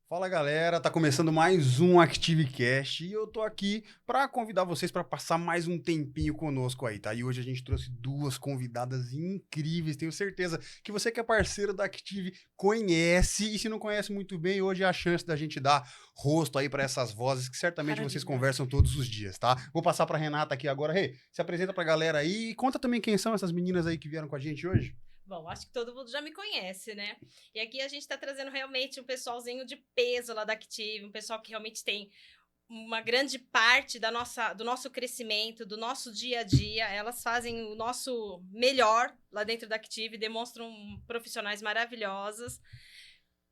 Fala galera, tá começando mais um ActiveCast e eu tô aqui para convidar vocês para passar mais um tempinho conosco aí, tá? E hoje a gente trouxe duas convidadas incríveis, tenho certeza que você que é parceiro da Active conhece, e se não conhece muito bem, hoje é a chance da gente dar rosto aí para essas vozes que certamente vocês conversam todos os dias, tá? Vou passar pra Renata aqui agora. Rê, se apresenta pra galera aí e conta também quem são essas meninas aí que vieram com a gente hoje. Bom, acho que todo mundo já me conhece, né? E aqui a gente tá trazendo realmente um pessoalzinho de peso lá da Active, um pessoal que realmente tem uma grande parte do nosso crescimento, do nosso dia a dia. Elas fazem o nosso melhor lá dentro da Active, demonstram profissionais maravilhosos.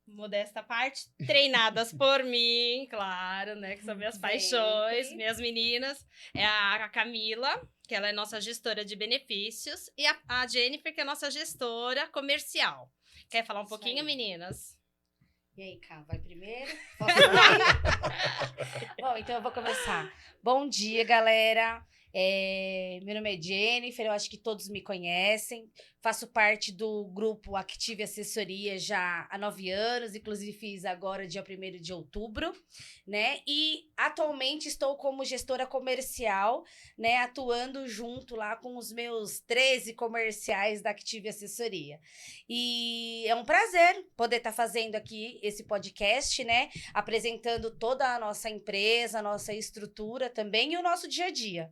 Modesta parte, treinadas por mim, claro, né? Que são minhas paixões, minhas meninas. É a Camila, que ela é nossa gestora de benefícios, e a Jennifer, que é nossa gestora comercial. Quer falar um pouquinho, meninas? E aí, Cá, vai primeiro? Posso ir? Bom, então eu vou começar. Bom dia, galera. Meu nome é Jennifer, eu acho que todos me conhecem. Faço parte do grupo Active Assessoria já há 9 anos, inclusive fiz agora dia 1º de outubro, né? E atualmente estou como gestora comercial, né? Atuando junto lá com os meus 13 comerciais da Active Assessoria. E é um prazer poder estar fazendo aqui esse podcast, né? Apresentando toda a nossa empresa, a nossa estrutura também e o nosso dia a dia.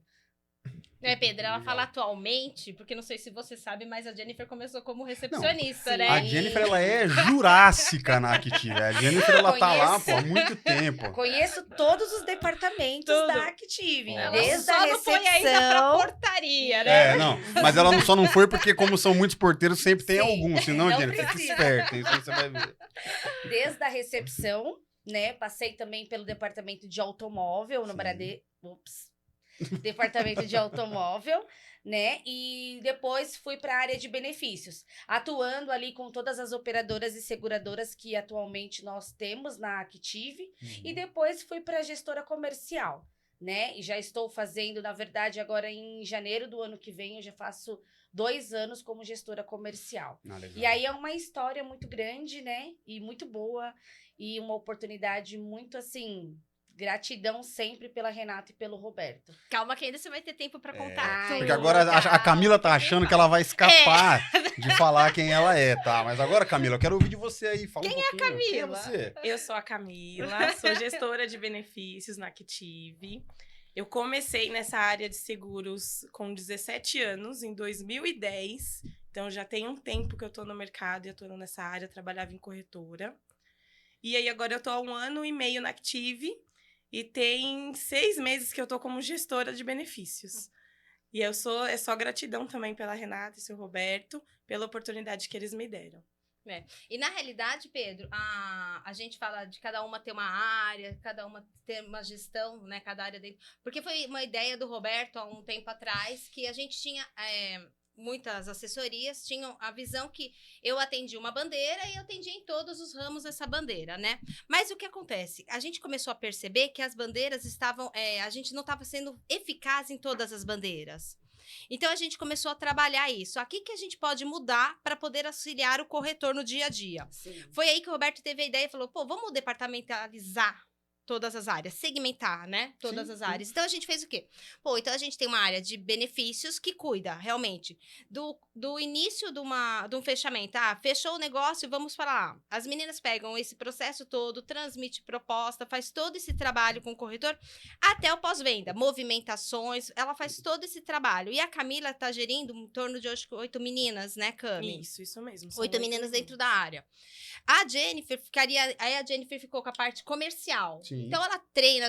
Pedro, ela fala atualmente, porque não sei se você sabe, mas a Jennifer começou como recepcionista, né? A Jennifer, ela é jurássica na Active. A Jennifer, ela tá lá, pô, há muito tempo. Conheço todos os departamentos da Active. Ela desde só a não foi recepção... ainda pra portaria, né? Não. Mas ela só não foi porque, como ssão muitos porteiros, sempre tem algum. Senão, não Jennifer, fica precisa. esperta. Isso você vai ver. Desde a recepção, né? Passei também pelo departamento de automóvel no departamento de automóvel, né? E depois fui para a área de benefícios, atuando ali com todas as operadoras e seguradoras que atualmente nós temos na Active. E depois fui para a gestora comercial, né? E já estou fazendo, na verdade, agora em janeiro do ano que vem, eu já faço 2 anos como gestora comercial. E aí é uma história muito grande, né? E muito boa, e uma oportunidade muito, assim... Gratidão sempre pela Renata e pelo Roberto. Calma que ainda você vai ter tempo pra contar. Porque agora a Camila tá achando que ela vai escapar de falar quem ela é, tá? Mas agora, Camila, eu quero ouvir de você aí. Fala Quem um pouquinho. é a Camila? Quem é você? Eu sou a Camila, sou gestora de benefícios na Active. Eu comecei nessa área de seguros com 17 anos, em 2010. Então, já tem um tempo que eu tô no mercado e atuando nessa área, trabalhava em corretora. E aí, agora eu tô há 1 ano e meio na Active. E tem 6 meses que eu tô como gestora de benefícios. E é só gratidão também pela Renata e seu Roberto, pela oportunidade que eles me deram. E na realidade, Pedro, a gente fala de cada uma ter uma área, cada uma ter uma gestão, né? Cada área dentro. Porque foi uma ideia do Roberto há um tempo atrás que a gente tinha... muitas assessorias tinham a visão que eu atendia uma bandeira e eu atendia em todos os ramos dessa bandeira, né? Mas o que acontece? A gente começou a perceber que as bandeiras estavam... a gente não estava sendo eficaz em todas as bandeiras. Então, a gente começou a trabalhar isso. Aqui que a gente pode mudar para poder auxiliar o corretor no dia a dia. Sim. Foi aí que o Roberto teve a ideia e falou, vamos departamentalizar todas as áreas, segmentar, né? Todas Sim, as sim. áreas. Então, a gente fez o quê? Pô, então a gente tem uma área de benefícios que cuida, realmente, do início de um fechamento. Ah, fechou o negócio, vamos para lá. As meninas pegam esse processo todo, transmite proposta, faz todo esse trabalho com o corretor, até o pós-venda, movimentações, ela faz todo esse trabalho. E a Camila tá gerindo em torno de 8 meninas, né, Cami? Isso mesmo. são 8 meninas dentro da área. A Jennifer aí a Jennifer ficou com a parte comercial. Sim. Então ela treina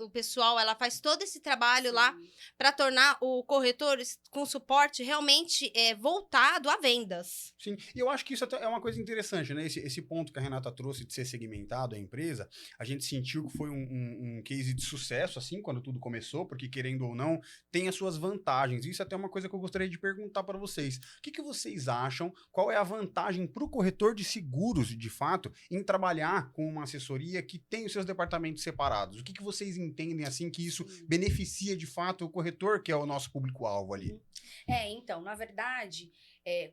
o pessoal, ela faz todo esse trabalho lá para tornar o corretor com suporte realmente voltado a vendas. Sim, e eu acho que isso até é uma coisa interessante, né? Esse ponto que a Renata trouxe de ser segmentado a empresa, a gente sentiu que foi um case de sucesso, assim, quando tudo começou, porque querendo ou não, tem as suas vantagens. Isso é até uma coisa que eu gostaria de perguntar para vocês. O que vocês acham? Qual é a vantagem para o corretor de seguros, de fato, em trabalhar com uma assessoria que tem os seus departamentos separados? O que vocês entendem, assim, que isso beneficia, de fato, o corretor, que é o nosso público-alvo ali? Então, na verdade,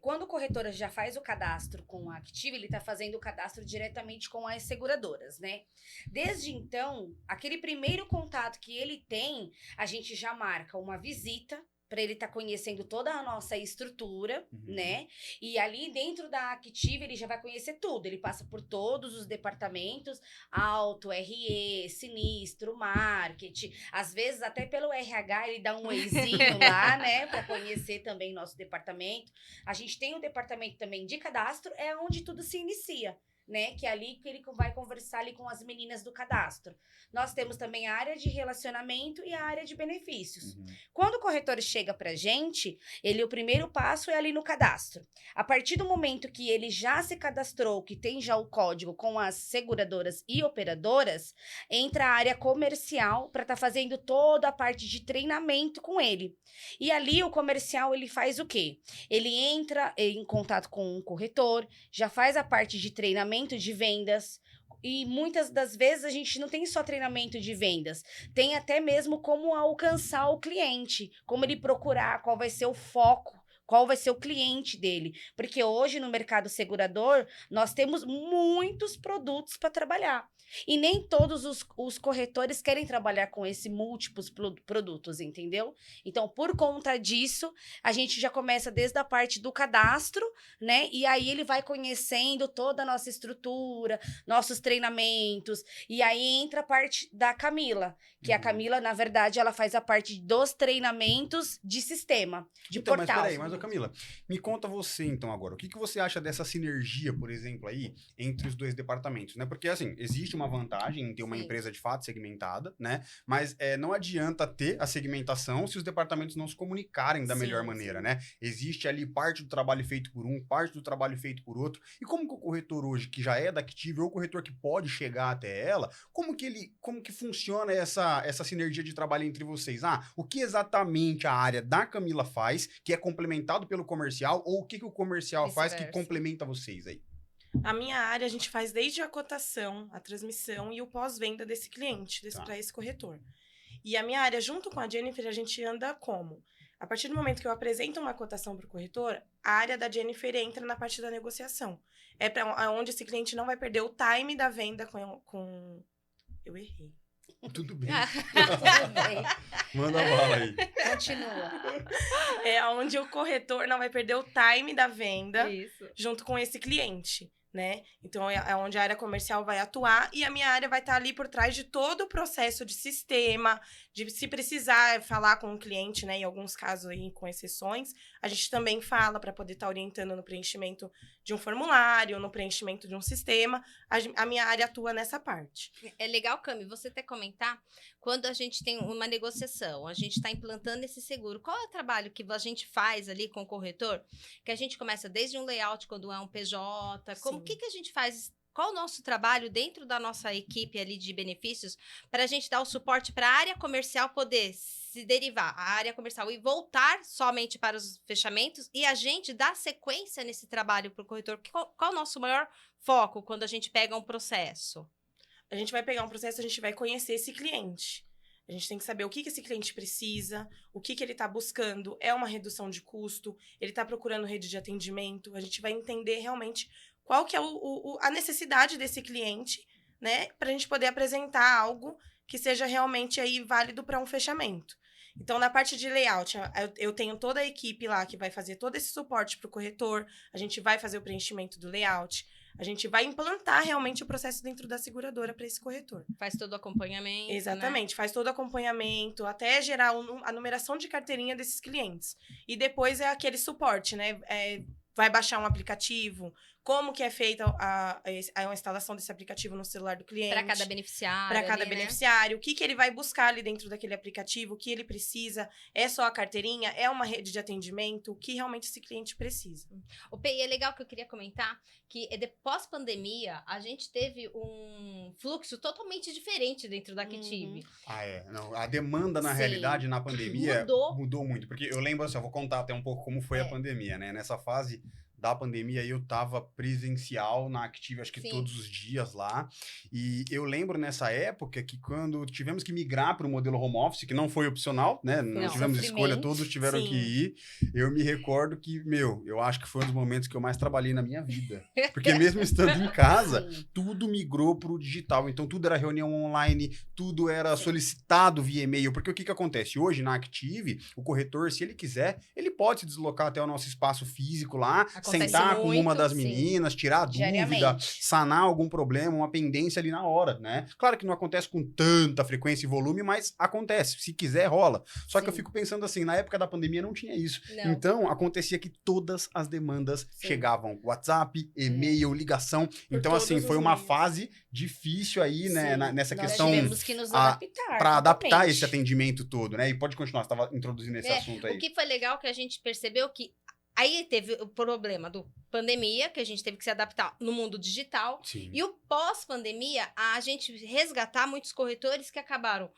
quando o corretor já faz o cadastro com a Active, ele está fazendo o cadastro diretamente com as seguradoras, né? Desde então, aquele primeiro contato que ele tem, a gente já marca uma visita para ele estar conhecendo toda a nossa estrutura, né? E ali dentro da Active ele já vai conhecer tudo. Ele passa por todos os departamentos, auto, RE, sinistro, marketing. Às vezes até pelo RH ele dá um oizinho lá, né? Para conhecer também nosso departamento. A gente tem um departamento também de cadastro, é onde tudo se inicia, né? Que é ali que ele vai conversar ali com as meninas do cadastro. Nós temos também a área de relacionamento e a área de benefícios. Quando o corretor chega pra gente, o primeiro passo é ali no cadastro. A partir do momento que ele já se cadastrou, que tem já o código com as seguradoras e operadoras, entra a área comercial para estar fazendo toda a parte de treinamento com ele. E ali o comercial, ele faz o quê? Ele entra em contato com o corretor, já faz a parte de treinamento de vendas. E muitas das vezes a gente não tem só treinamento de vendas, tem até mesmo como alcançar o cliente, como ele procurar, qual vai ser o foco, qual vai ser o cliente dele. Porque hoje no mercado segurador, nós temos muitos produtos para trabalhar. E nem todos os corretores querem trabalhar com esses múltiplos produtos, entendeu? Então, por conta disso, a gente já começa desde a parte do cadastro, né? E aí ele vai conhecendo toda a nossa estrutura, nossos treinamentos. E aí entra a parte da Camila, que a Camila, na verdade, ela faz a parte dos treinamentos de sistema, de então, portal. Mas ô Camila, me conta você então agora, o que você acha dessa sinergia, por exemplo, aí, entre os dois departamentos, né? Porque, assim, existe uma vantagem em ter uma empresa de fato segmentada, né? Mas não adianta ter a segmentação se os departamentos não se comunicarem da melhor maneira, né? Existe ali parte do trabalho feito por um, parte do trabalho feito por outro. E como que o corretor hoje, que já é da Active, ou o corretor que pode chegar até ela, como que funciona essa sinergia de trabalho entre vocês? O que exatamente a área da Camila faz, que é complementado pelo comercial, ou o que o comercial faz que complementa vocês aí? A minha área, a gente faz desde a cotação, a transmissão e o pós-venda desse cliente, para esse corretor. E a minha área, junto com a Jennifer, a gente anda como? A partir do momento que eu apresento uma cotação para o corretor, a área da Jennifer entra na parte da negociação. É para onde esse cliente não vai perder o time da venda com... Eu errei. Tudo bem. Tudo bem. Manda bala aí. Continua. É onde o corretor não vai perder o time da venda junto com esse cliente, né? Então, é onde a área comercial vai atuar e a minha área vai estar ali por trás de todo o processo de sistema, de se precisar falar com o cliente, né? Em alguns casos aí, com exceções, a gente também fala para poder estar orientando no preenchimento de um formulário, no preenchimento de um sistema. A minha área atua nessa parte. É legal, Cami, você até comentar, quando a gente tem uma negociação, a gente está implantando esse seguro, qual é o trabalho que a gente faz ali com o corretor? Que a gente começa desde um layout, quando é um PJ, como que a gente faz? Qual o nosso trabalho dentro da nossa equipe ali de benefícios para a gente dar o suporte para a área comercial poder se derivar, a área comercial e voltar somente para os fechamentos e a gente dar sequência nesse trabalho para o corretor? Qual é o nosso maior foco quando a gente pega um processo? A gente vai pegar um processo, a gente vai conhecer esse cliente. A gente tem que saber o que esse cliente precisa, o que ele está buscando. É uma redução de custo? Ele está procurando rede de atendimento? A gente vai entender realmente qual que é a necessidade desse cliente né? Para a gente poder apresentar algo que seja realmente aí válido para um fechamento. Então, na parte de layout, eu tenho toda a equipe lá que vai fazer todo esse suporte para o corretor, a gente vai fazer o preenchimento do layout, a gente vai implantar realmente o processo dentro da seguradora para esse corretor. Faz todo o acompanhamento, Exatamente, né? faz todo o acompanhamento, até gerar a numeração de carteirinha desses clientes. E depois é aquele suporte, né? Vai baixar um aplicativo, como que é feita a instalação desse aplicativo no celular do cliente. Para cada beneficiário. Para cada ali, né? beneficiário, o que ele vai buscar ali dentro daquele aplicativo, o que ele precisa, é só a carteirinha, é uma rede de atendimento, o que realmente esse cliente precisa. O PI é legal que eu queria comentar que pós-pandemia a gente teve um fluxo totalmente diferente dentro da Active. Não, a demanda, na Sim. realidade, na pandemia Mudou muito. Porque eu lembro, assim, eu vou contar até um pouco como foi a pandemia, né? Nessa fase da pandemia, eu tava presencial na Active, acho que Sim. todos os dias lá. E eu lembro nessa época que quando tivemos que migrar para o modelo home office, que não foi opcional, né? Não tivemos escolha, todos tiveram Sim. que ir. Eu me recordo que, eu acho que foi um dos momentos que eu mais trabalhei na minha vida. Porque mesmo estando em casa, Sim. tudo migrou para o digital. Então, tudo era reunião online, tudo era solicitado via e-mail. Porque o que acontece? Hoje, na Active, o corretor, se ele quiser, ele pode se deslocar até o nosso espaço físico lá, Acontece sentar com muito, uma das sim. meninas, tirar a dúvida, Diariamente. sanar algum problema, uma pendência ali na hora, né? Claro que não acontece com tanta frequência e volume, mas acontece. Se quiser, rola. Só que eu Sim. fico pensando assim, na época da pandemia não tinha isso. Não. Então, acontecia que todas as demandas Sim. chegavam. WhatsApp, e-mail, ligação. Então, todos assim, os foi uma meios. fase difícil aí, né, Sim. nessa Nós questão tivemos que nos a- adaptar. para adaptar totalmente. esse atendimento todo, né? E pode continuar, você estava introduzindo esse assunto aí. O que foi legal que a gente percebeu que aí teve o problema do pandemia, que a gente teve que se adaptar no mundo digital. Sim. E o pós-pandemia, a gente resgatar muitos corretores que acabaram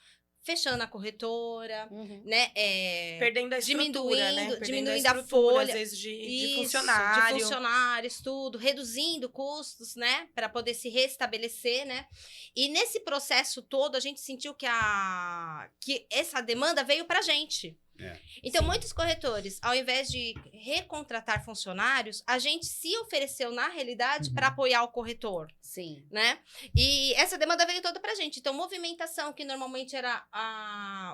fechando a corretora, Uhum. né? Perdendo a estrutura, né? Diminuindo Perdendo a folha. às vezes, de Isso, funcionário. de funcionários, tudo, reduzindo custos, né, para poder se restabelecer, né? E nesse processo todo a gente sentiu que essa demanda veio pra gente. Então, Sim. muitos corretores, ao invés de recontratar funcionários, a gente se ofereceu, na realidade, para apoiar o corretor, Sim. né? E essa demanda veio toda pra gente. Então, movimentação, que normalmente era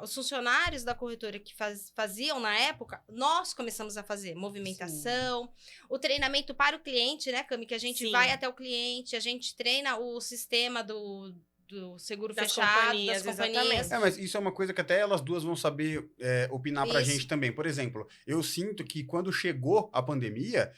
os funcionários da corretora que faziam na época, nós começamos a fazer movimentação, o treinamento para o cliente, né, Cami? Que a gente Sim. vai até o cliente, a gente treina o sistema do seguro Das fechado, companhias, das companhias. exatamente. Mas isso é uma coisa que até elas duas vão saber opinar pra Isso. gente também. Por exemplo, eu sinto que quando chegou a pandemia,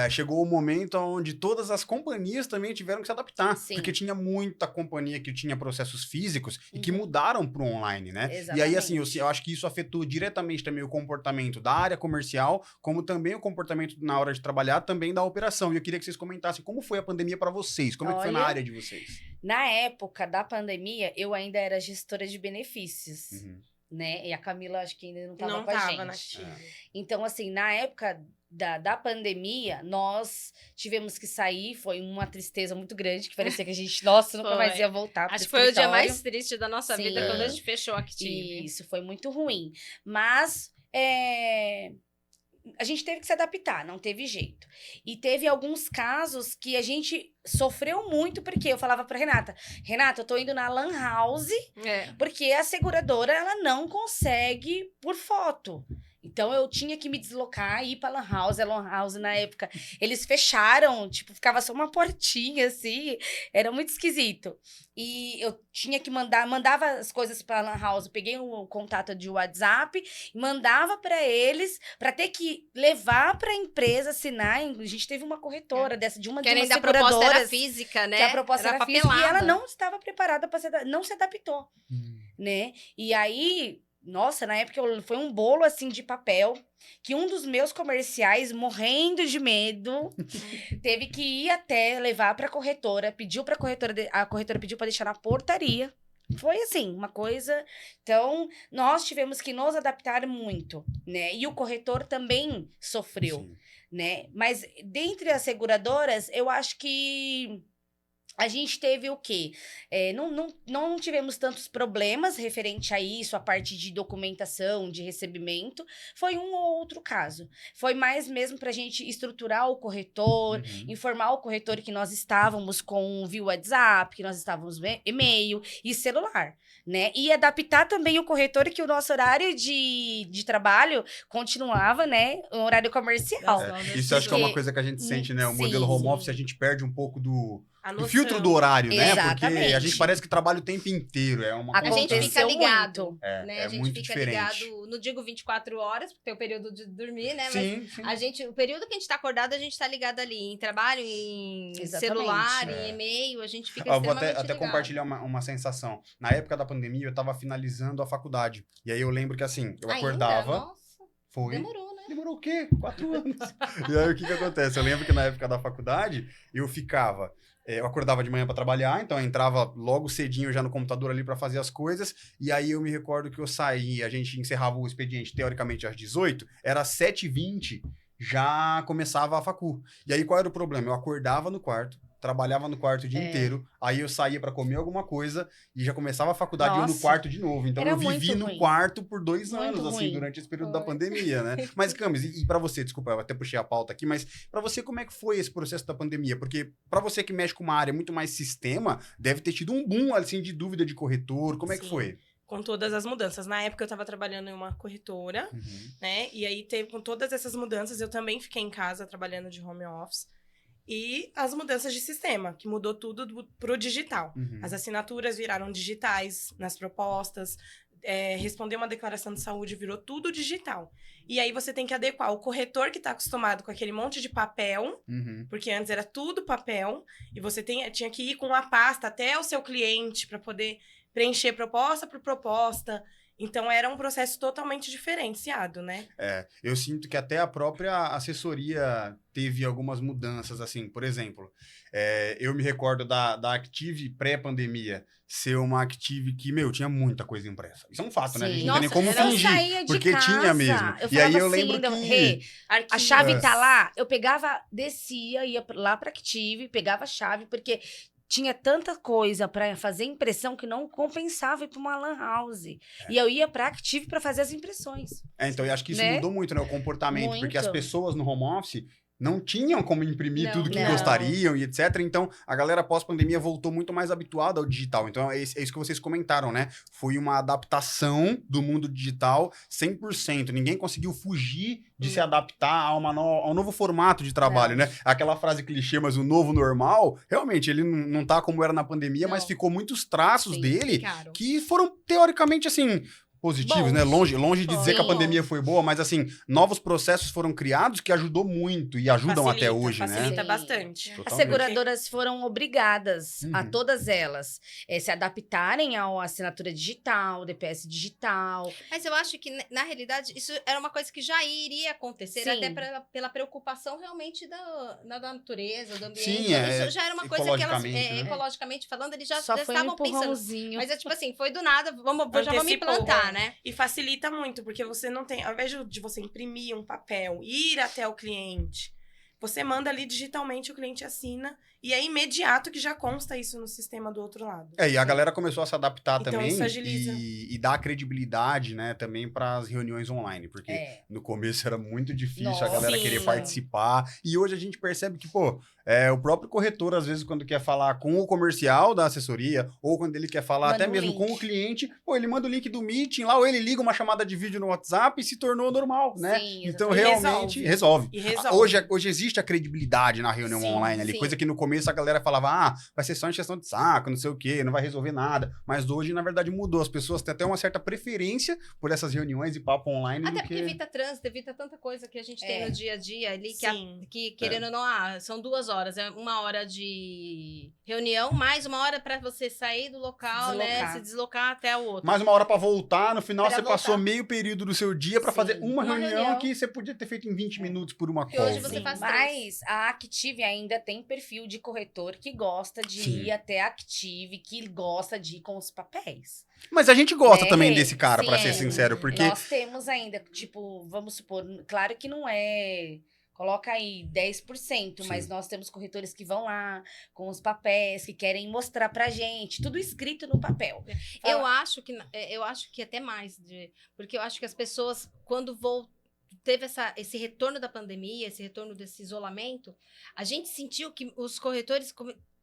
chegou o momento onde todas as companhias também tiveram que se adaptar. Sim. Porque tinha muita companhia que tinha processos físicos e que Uhum. mudaram para o online, né? E aí, Exatamente. assim, eu acho que isso afetou diretamente também o comportamento da área comercial, como também o comportamento na hora de trabalhar, também da operação. E eu queria que vocês comentassem como foi a pandemia para vocês, como é que foi na Olha, área de vocês? Na época da pandemia, eu ainda era gestora de benefícios, né? E a Camila, acho que ainda não estava Não com a tava gente. na Active. Então, assim, na época da pandemia, nós tivemos que sair, foi uma tristeza muito grande, que parecia que a gente, nossa, nunca mais Foi. ia voltar pro Acho que foi o dia escritório. mais triste da nossa Sim. vida quando a gente fechou a Active. Isso, foi muito ruim. Mas a gente teve que se adaptar, não teve jeito. E teve alguns casos que a gente sofreu muito, porque eu falava pra Renata, eu tô indo na Lan House, porque a seguradora, ela não consegue por foto. Então, eu tinha que me deslocar e ir pra Lan House. A Lan House, na época, eles fecharam, tipo, ficava só uma portinha, assim. Era muito esquisito. E eu tinha que mandava as coisas pra Lan House. Peguei o contato de WhatsApp, mandava pra eles, pra ter que levar pra empresa assinar. A gente teve uma corretora dessa, de uma Que ainda a seguradoras. proposta era física, né? Que a proposta era física e ela papelada. não estava preparada para não se adaptou, né? E aí, nossa, na época foi um bolo assim de papel que um dos meus comerciais, morrendo de medo, teve que ir até levar para a corretora, a corretora pediu para deixar na portaria. Foi assim, uma coisa. Então, nós tivemos que nos adaptar muito, né? E o corretor também sofreu, Sim. né? Mas dentre as seguradoras, eu acho que A gente teve o quê? Não tivemos tantos problemas referente a isso, a parte de documentação, de recebimento. Foi um ou outro caso. Foi mais mesmo para a gente estruturar o corretor, informar o corretor que nós estávamos via WhatsApp, que nós estávamos e-mail e celular, né? E adaptar também o corretor que o nosso horário de trabalho continuava, né? Um horário comercial. Isso acho que é uma coisa que a gente sente, né? O modelo home office, a gente perde um pouco do filtro do noção. horário, né? Porque Exatamente. a gente parece que trabalha o tempo inteiro. É uma A gente Aconteceu fica ligado, muito. né? A gente muito fica diferente. ligado, não digo 24 horas, porque tem o período de dormir, né? Sim, sim. Mas o período que a gente tá acordado, a gente tá ligado ali em trabalho, em Exatamente. celular, em e-mail, a gente fica Eu vou extremamente até ligado. compartilhar uma sensação. Na época da pandemia, eu tava finalizando a faculdade. E aí eu lembro que assim, eu acordava. Nossa, Foi. demorou, né? Demorou o quê? 4 anos. E aí o que acontece? Eu lembro que na época da faculdade, eu ficava. Eu acordava de manhã para trabalhar, então eu entrava logo cedinho já no computador ali para fazer as coisas. E aí eu me recordo que eu saí, a gente encerrava o expediente teoricamente às 18, era 7h20, já começava a facu. E aí qual era o problema? Eu acordava no quarto, trabalhava no quarto o dia inteiro, aí eu saía para comer alguma coisa e já começava a faculdade e eu no Nossa. quarto de novo. Então Era eu vivi muito no ruim. quarto por 2 Muito anos, assim, ruim. durante esse período da Foi. pandemia, né? Mas, Camis, e para você, desculpa, eu até puxei a pauta aqui, mas para você, como é que foi esse processo da pandemia? Porque para você que mexe com uma área muito mais sistema, deve ter tido um boom, assim, de dúvida de corretor. Como é que Sim. foi? Com todas as mudanças. Na época, eu estava trabalhando em uma corretora, né? E aí, com todas essas mudanças, eu também fiquei em casa trabalhando de home office. E as mudanças de sistema, que mudou tudo pro digital. As assinaturas viraram digitais nas propostas, responder uma declaração de saúde virou tudo digital. E aí você tem que adequar o corretor que está acostumado com aquele monte de papel, porque antes era tudo papel, e você tinha que ir com a pasta até o seu cliente para poder preencher proposta por proposta. Então, era um processo totalmente diferenciado, né? Eu sinto que até a própria assessoria teve algumas mudanças, assim, por exemplo, eu me recordo da Active pré-pandemia ser uma Active que, tinha muita coisa impressa. Isso é um fato, né? A gente não tem nem como eu fingir, saía de porque casa, tinha mesmo. Eu E aí falava eu assim, lembro que... Rê, a Arquivo. chave tá lá, eu pegava, descia, ia lá pra Active, pegava a chave, porque tinha tanta coisa pra fazer impressão que não compensava ir pra uma lan house. E eu ia pra Active pra fazer as impressões. Então, eu acho que isso Né? mudou muito, né? O comportamento, Muito. porque as pessoas no home office não tinham como imprimir Não. tudo que Não. gostariam e etc. Então, a galera pós-pandemia voltou muito mais habituada ao digital. Então, é isso que vocês comentaram, né? Foi uma adaptação do mundo digital 100%. Ninguém conseguiu fugir de se adaptar a ao novo formato de trabalho, Não. né? Aquela frase clichê, mas o novo normal, realmente, ele não tá como era na pandemia, Não. mas ficou muitos traços Sim, dele Ficaram. que foram, teoricamente, assim... positivos, Bons. né? Longe de dizer que a Sim. pandemia foi boa, mas assim, novos processos foram criados que ajudou muito e ajudam até hoje, Facilita né? bastante. As Totalmente. seguradoras foram obrigadas a Uhum. todas elas se adaptarem à assinatura digital, DPS digital. Mas eu acho que, na realidade, isso era uma coisa que já iria acontecer, Sim. até pela preocupação realmente da natureza, do ambiente. Sim, Isso já era uma coisa que elas, ecologicamente, né? ecologicamente falando, eles já Só foi um estavam pensando. empurrãozinho. Mas é tipo assim, foi do nada, já vamos me Antecipou. plantar, né? E facilita muito, porque você não tem... Ao invés de você imprimir um papel, ir até o cliente, você manda ali digitalmente, o cliente assina, e é imediato que já consta isso no sistema do outro lado. E a galera começou a se adaptar Então, também isso agiliza. e dar credibilidade, né, também para as reuniões online, porque no começo era muito difícil a galera Sim. querer participar, e hoje a gente percebe que, o próprio corretor, às vezes, quando quer falar com o comercial da assessoria, ou quando ele quer falar Manda até um mesmo link. com o cliente, ele manda o link do meeting lá, ou ele liga uma chamada de vídeo no WhatsApp e se tornou normal, né? Sim, Então, exatamente. realmente, resolve. E resolve. Hoje existe a credibilidade na reunião Sim, online ali, sim. coisa que no começo a galera falava, vai ser só encheção de saco, não sei o quê, não vai resolver nada. Mas hoje, na verdade, mudou. As pessoas têm até uma certa preferência por essas reuniões e papo online Até do porque que... evita trânsito, evita tanta coisa que a gente tem no dia a dia ali, Sim. que querendo ou não, são 2 horas. É 1 hora de reunião, mais 1 hora pra você sair do local, né? Deslocar. Se deslocar até o outro. Mais 1 hora pra voltar, no final Pra você passou voltar. meio período do seu dia pra Sim. fazer uma Uma reunião reunião. que você podia ter feito em 20 minutos por uma Porque hoje call. você né? faz Mas a Active ainda tem perfil de corretor que gosta de Sim. ir até a Active, que gosta de ir com os papéis. Mas a gente gosta Né? também desse cara, pra Sim. ser sincero, porque... Nós temos ainda, tipo, vamos supor, claro que não é coloca aí 10%, Sim. mas nós temos corretores que vão lá com os papéis, que querem mostrar pra gente, tudo escrito no papel. Eu acho que até mais, porque eu acho que as pessoas, quando teve esse retorno da pandemia, esse retorno desse isolamento, a gente sentiu que os corretores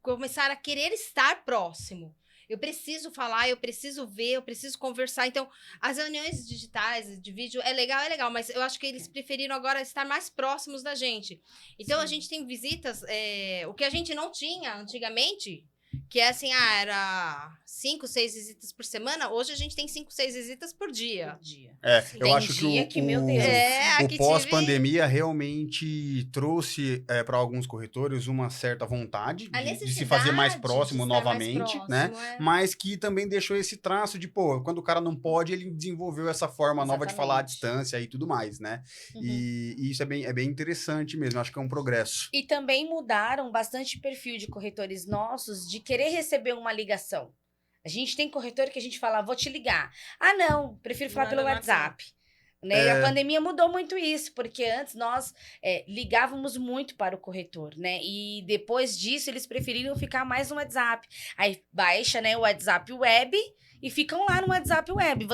começaram a querer estar próximo. Eu preciso falar, eu preciso ver, eu preciso conversar. Então, as reuniões digitais, de vídeo, é legal, mas eu acho que eles preferiram agora estar mais próximos da gente. Então, a gente tem visitas, o que a gente não tinha antigamente, que é assim, era 5, 6 visitas por semana. Hoje a gente tem 5, 6 visitas por dia. Sim. Eu Tem acho dia que que, meu Deus. o pós-pandemia realmente trouxe para alguns corretores uma certa vontade de se fazer mais próximo novamente, né? Mas que também deixou esse traço de, pô, quando o cara não pode, ele desenvolveu essa forma nova de falar à distância e tudo mais, né? E isso é bem interessante mesmo, acho que é um progresso. E também mudaram bastante o perfil de corretores nossos de querer receber uma ligação. A gente tem corretor que a gente fala, vou te ligar. Ah, não, prefiro falar Manda pelo no WhatsApp. Né? E a pandemia mudou muito isso, porque antes nós ligávamos muito para o corretor, né? E depois disso, eles preferiram ficar mais no WhatsApp. Aí baixa, né, o WhatsApp Web e ficam lá no WhatsApp Web.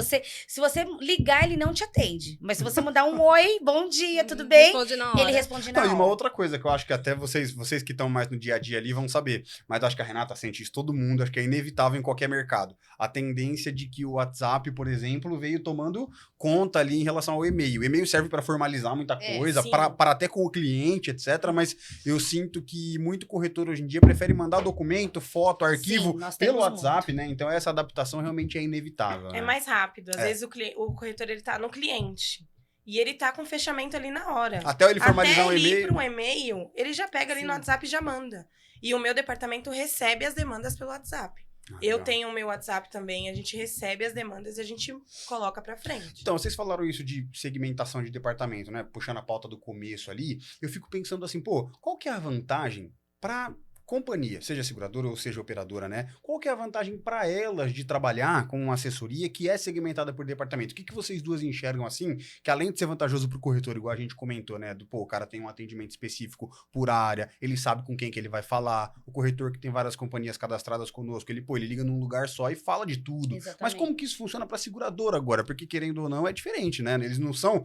Se você ligar, ele não te atende. Mas se você mandar um oi, bom dia, tudo bem? Responde na hora. Ele responde na hora. E uma outra coisa que eu acho que até vocês que estão mais no dia a dia ali vão saber, mas acho que a Renata sente isso, todo mundo, acho que é inevitável em qualquer mercado. A tendência de que o WhatsApp, por exemplo, veio tomando conta ali em relação ao e-mail. O e-mail serve para formalizar muita coisa, para até com o cliente, etc. Mas eu sinto que muito corretor hoje em dia prefere mandar documento, foto, arquivo pelo WhatsApp, né? Então essa adaptação realmente é inevitável. É né? mais rápido. Às vezes o corretor ele tá no cliente. E ele tá com fechamento ali na hora. Até ele formalizar Até um ele ir e-mail. para um e-mail, ele já pega ali no WhatsApp e já manda. E o meu departamento recebe as demandas pelo WhatsApp. Eu tenho o meu WhatsApp também, a gente recebe as demandas e a gente coloca pra frente. Então, vocês falaram isso de segmentação de departamento, né? Puxando a pauta do começo ali, eu fico pensando assim, pô, qual que é a vantagem pra companhia, seja seguradora ou seja operadora, né? Qual que é a vantagem para elas de trabalhar com uma assessoria que é segmentada por departamento? O que vocês duas enxergam assim, que além de ser vantajoso para o corretor, igual a gente comentou, né? O cara tem um atendimento específico por área, ele sabe com quem que ele vai falar, o corretor que tem várias companhias cadastradas conosco, ele liga num lugar só e fala de tudo. Exatamente. Mas como que isso funciona para seguradora agora? Porque querendo ou não é diferente, né? Eles não são,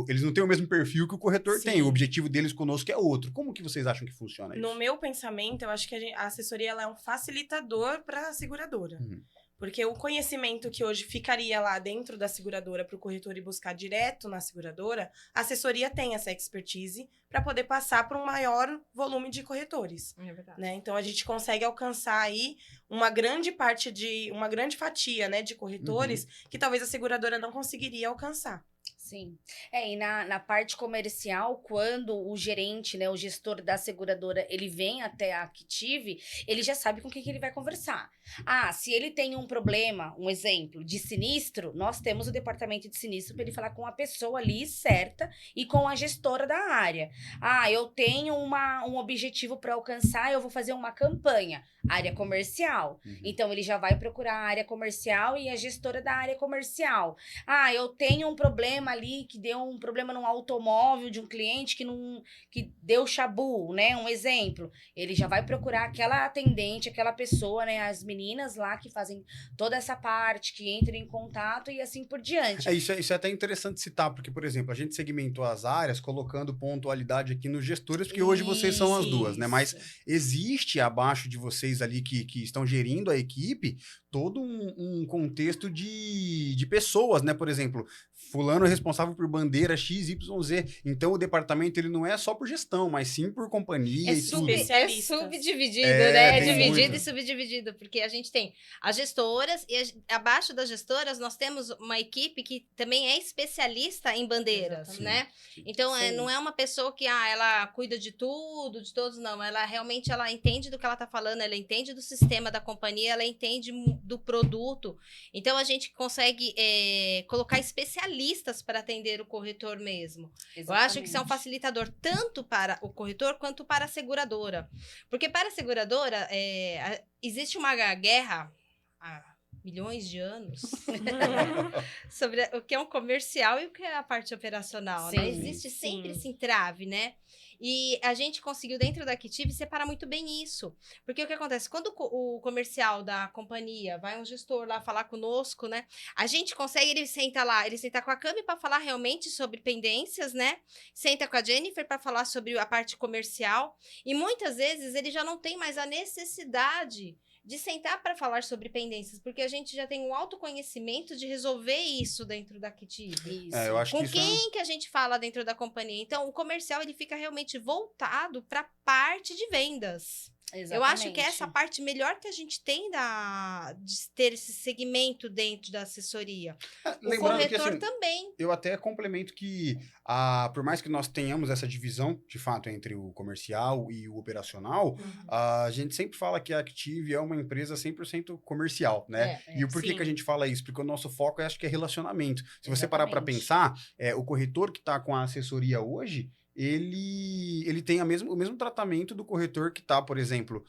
eles não têm o mesmo perfil que o corretor tem, o objetivo deles conosco é outro. Como que vocês acham que funciona isso? No meu pensamento, eu acho que a assessoria ela é um facilitador para a seguradora. Porque o conhecimento que hoje ficaria lá dentro da seguradora para o corretor ir buscar direto na seguradora, a assessoria tem essa expertise para poder passar para um maior volume de corretores. É verdade. Né? Então, a gente consegue alcançar aí uma grande fatia, né, de corretores que talvez a seguradora não conseguiria alcançar. Sim. E na parte comercial, quando o gerente, né, o gestor da seguradora, ele vem até a Active, ele já sabe com quem que ele vai conversar. Se ele tem um problema, um exemplo, de sinistro, nós temos o departamento de sinistro para ele falar com a pessoa ali certa e com a gestora da área. Eu tenho um objetivo para alcançar, eu vou fazer uma campanha. Área comercial. Então, ele já vai procurar a área comercial e a gestora da área comercial. Eu tenho um problema ali, que deu um problema num automóvel de um cliente que deu chabu, né? Um exemplo. Ele já vai procurar aquela atendente, aquela pessoa, né? As meninas lá que fazem toda essa parte, que entram em contato e assim por diante. Isso é até interessante citar, porque, por exemplo, a gente segmentou as áreas colocando pontualidade aqui nos gestores, porque hoje vocês são as duas, né? Mas existe abaixo de vocês ali que estão gerindo a equipe todo um contexto de pessoas, né? Por exemplo, fulano é responsável por bandeira XYZ. Então, o departamento ele não é só por gestão, mas sim por companhia e tudo. É subdividido, né? É dividido muito. e subdividido, porque a gente tem as gestoras e abaixo das gestoras nós temos uma equipe que também é especialista em bandeiras, né? Então, não é uma pessoa que ela cuida de tudo, de todos, não. Ela realmente entende do que ela tá falando, ela entende do sistema da companhia, ela entende do produto. Então, a gente consegue colocar especialistas para atender o corretor mesmo. Exatamente. Eu acho que isso é um facilitador tanto para o corretor quanto para a seguradora. Porque para a seguradora, existe uma guerra milhões de anos sobre o que é um comercial e o que é a parte operacional, né? Sim, Existe sempre sim. esse entrave, né? E a gente conseguiu, dentro da Active, separar muito bem isso. Porque o que acontece? Quando o comercial da companhia vai um gestor lá falar conosco, né? A gente consegue, ele senta com a Cami para falar realmente sobre pendências, né? Senta com a Jennifer para falar sobre a parte comercial. E muitas vezes ele já não tem mais a necessidade de sentar para falar sobre pendências, porque a gente já tem um autoconhecimento de resolver isso dentro da Active. Isso. Eu acho Com que isso quem que a gente fala dentro da companhia? Então, o comercial ele fica realmente voltado para a parte de vendas. Eu acho que é essa parte melhor que a gente tem de ter esse segmento dentro da assessoria. O lembrando que corretor assim, também. eu até complemento que, por mais que nós tenhamos essa divisão, de fato, entre o comercial e o operacional, a gente sempre fala que a Active é uma empresa 100% comercial, né? E o porquê sim. que a gente fala isso? Porque o nosso foco, acho que é relacionamento. Se você parar para Exatamente. pensar, o corretor que está com a assessoria hoje, ele tem o mesmo tratamento do corretor que está, por exemplo,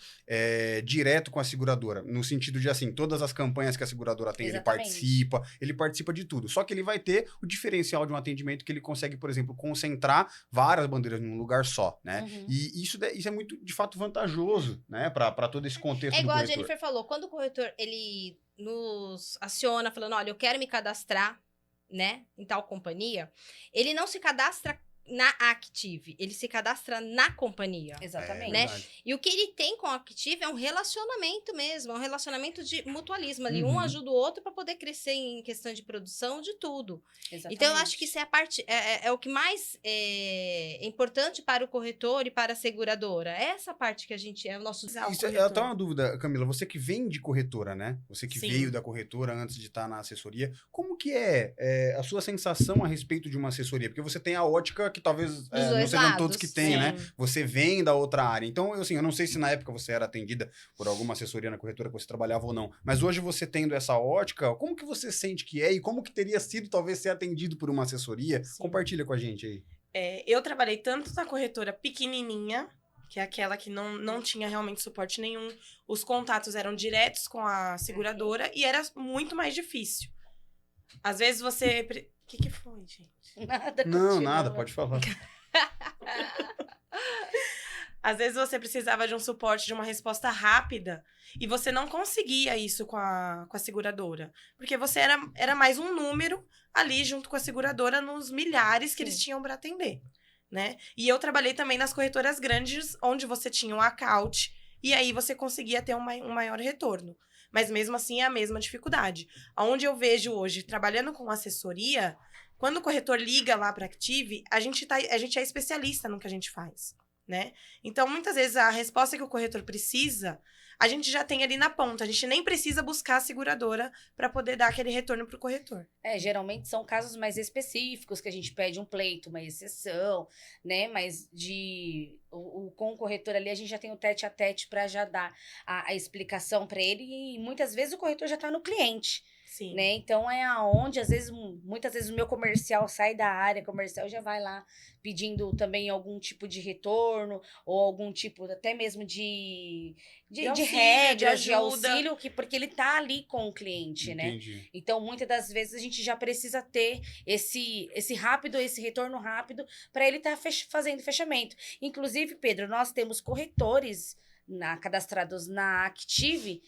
direto com a seguradora, no sentido de, assim, todas as campanhas que a seguradora tem, Exatamente. ele participa de tudo. Só que ele vai ter o diferencial de um atendimento que ele consegue, por exemplo, concentrar várias bandeiras num lugar só, né? Uhum. E isso é muito, de fato, vantajoso, né? Para todo esse contexto É do igual a corretor. Jennifer falou, quando o corretor ele nos aciona falando, olha, eu quero me cadastrar, né, em tal companhia, ele não se cadastra na Active, ele se cadastra na companhia. Exatamente. Né? Verdade. E o que ele tem com a Active é um relacionamento mesmo, é um relacionamento de mutualismo ali, Uhum. um ajuda o outro para poder crescer em questão de produção, de tudo. Exatamente. Então, eu acho que isso é a parte, é o que mais é importante para o corretor e para a seguradora. É essa parte que a gente, é o nosso... Isso é até uma dúvida, Camila. Você que vem de corretora, né? Você que Sim. veio da corretora antes de estar na assessoria. Como que é a sua sensação a respeito de uma assessoria? Porque você tem a ótica que talvez não dois sejam lados, todos que têm, né? sim. Você vem da outra área. Então, eu não sei se na época você era atendida por alguma assessoria na corretora que você trabalhava ou não. Mas hoje você tendo essa ótica, como que você sente que é e como que teria sido talvez ser atendido por uma assessoria? Sim. Compartilha com a gente aí. Eu trabalhei tanto na corretora pequenininha, que é aquela que não tinha realmente suporte nenhum. Os contatos eram diretos com a seguradora e era muito mais difícil. Às vezes você... O que foi, gente? Nada, Não, continua. nada, pode falar. Às vezes você precisava de um suporte, de uma resposta rápida, e você não conseguia isso com a seguradora. Porque você era mais um número ali junto com a seguradora nos milhares que eles tinham para atender, né? E eu trabalhei também nas corretoras grandes, onde você tinha um account, e aí você conseguia ter um maior retorno. Mas mesmo assim é a mesma dificuldade. Onde eu vejo hoje, trabalhando com assessoria, quando o corretor liga lá para a Active, a gente é especialista no que a gente faz, né? Então, muitas vezes, a resposta que o corretor precisa, a gente já tem ali na ponta. A gente nem precisa buscar a seguradora para poder dar aquele retorno para o corretor. Geralmente são casos mais específicos que a gente pede um pleito, uma exceção, né? Mas com o corretor ali, a gente já tem o tete a tete para já dar a explicação para ele. E muitas vezes o corretor já está no cliente. Sim. Né? Então é aonde, muitas vezes o meu comercial sai da área comercial e já vai lá pedindo também algum tipo de retorno ou algum tipo até mesmo de auxílio, regras, de de ajuda. auxílio, porque ele tá ali com o cliente, né? Entendi. Então muitas das vezes a gente já precisa ter esse retorno rápido para ele estar fazendo fechamento. Inclusive, Pedro, nós temos corretores cadastrados na Active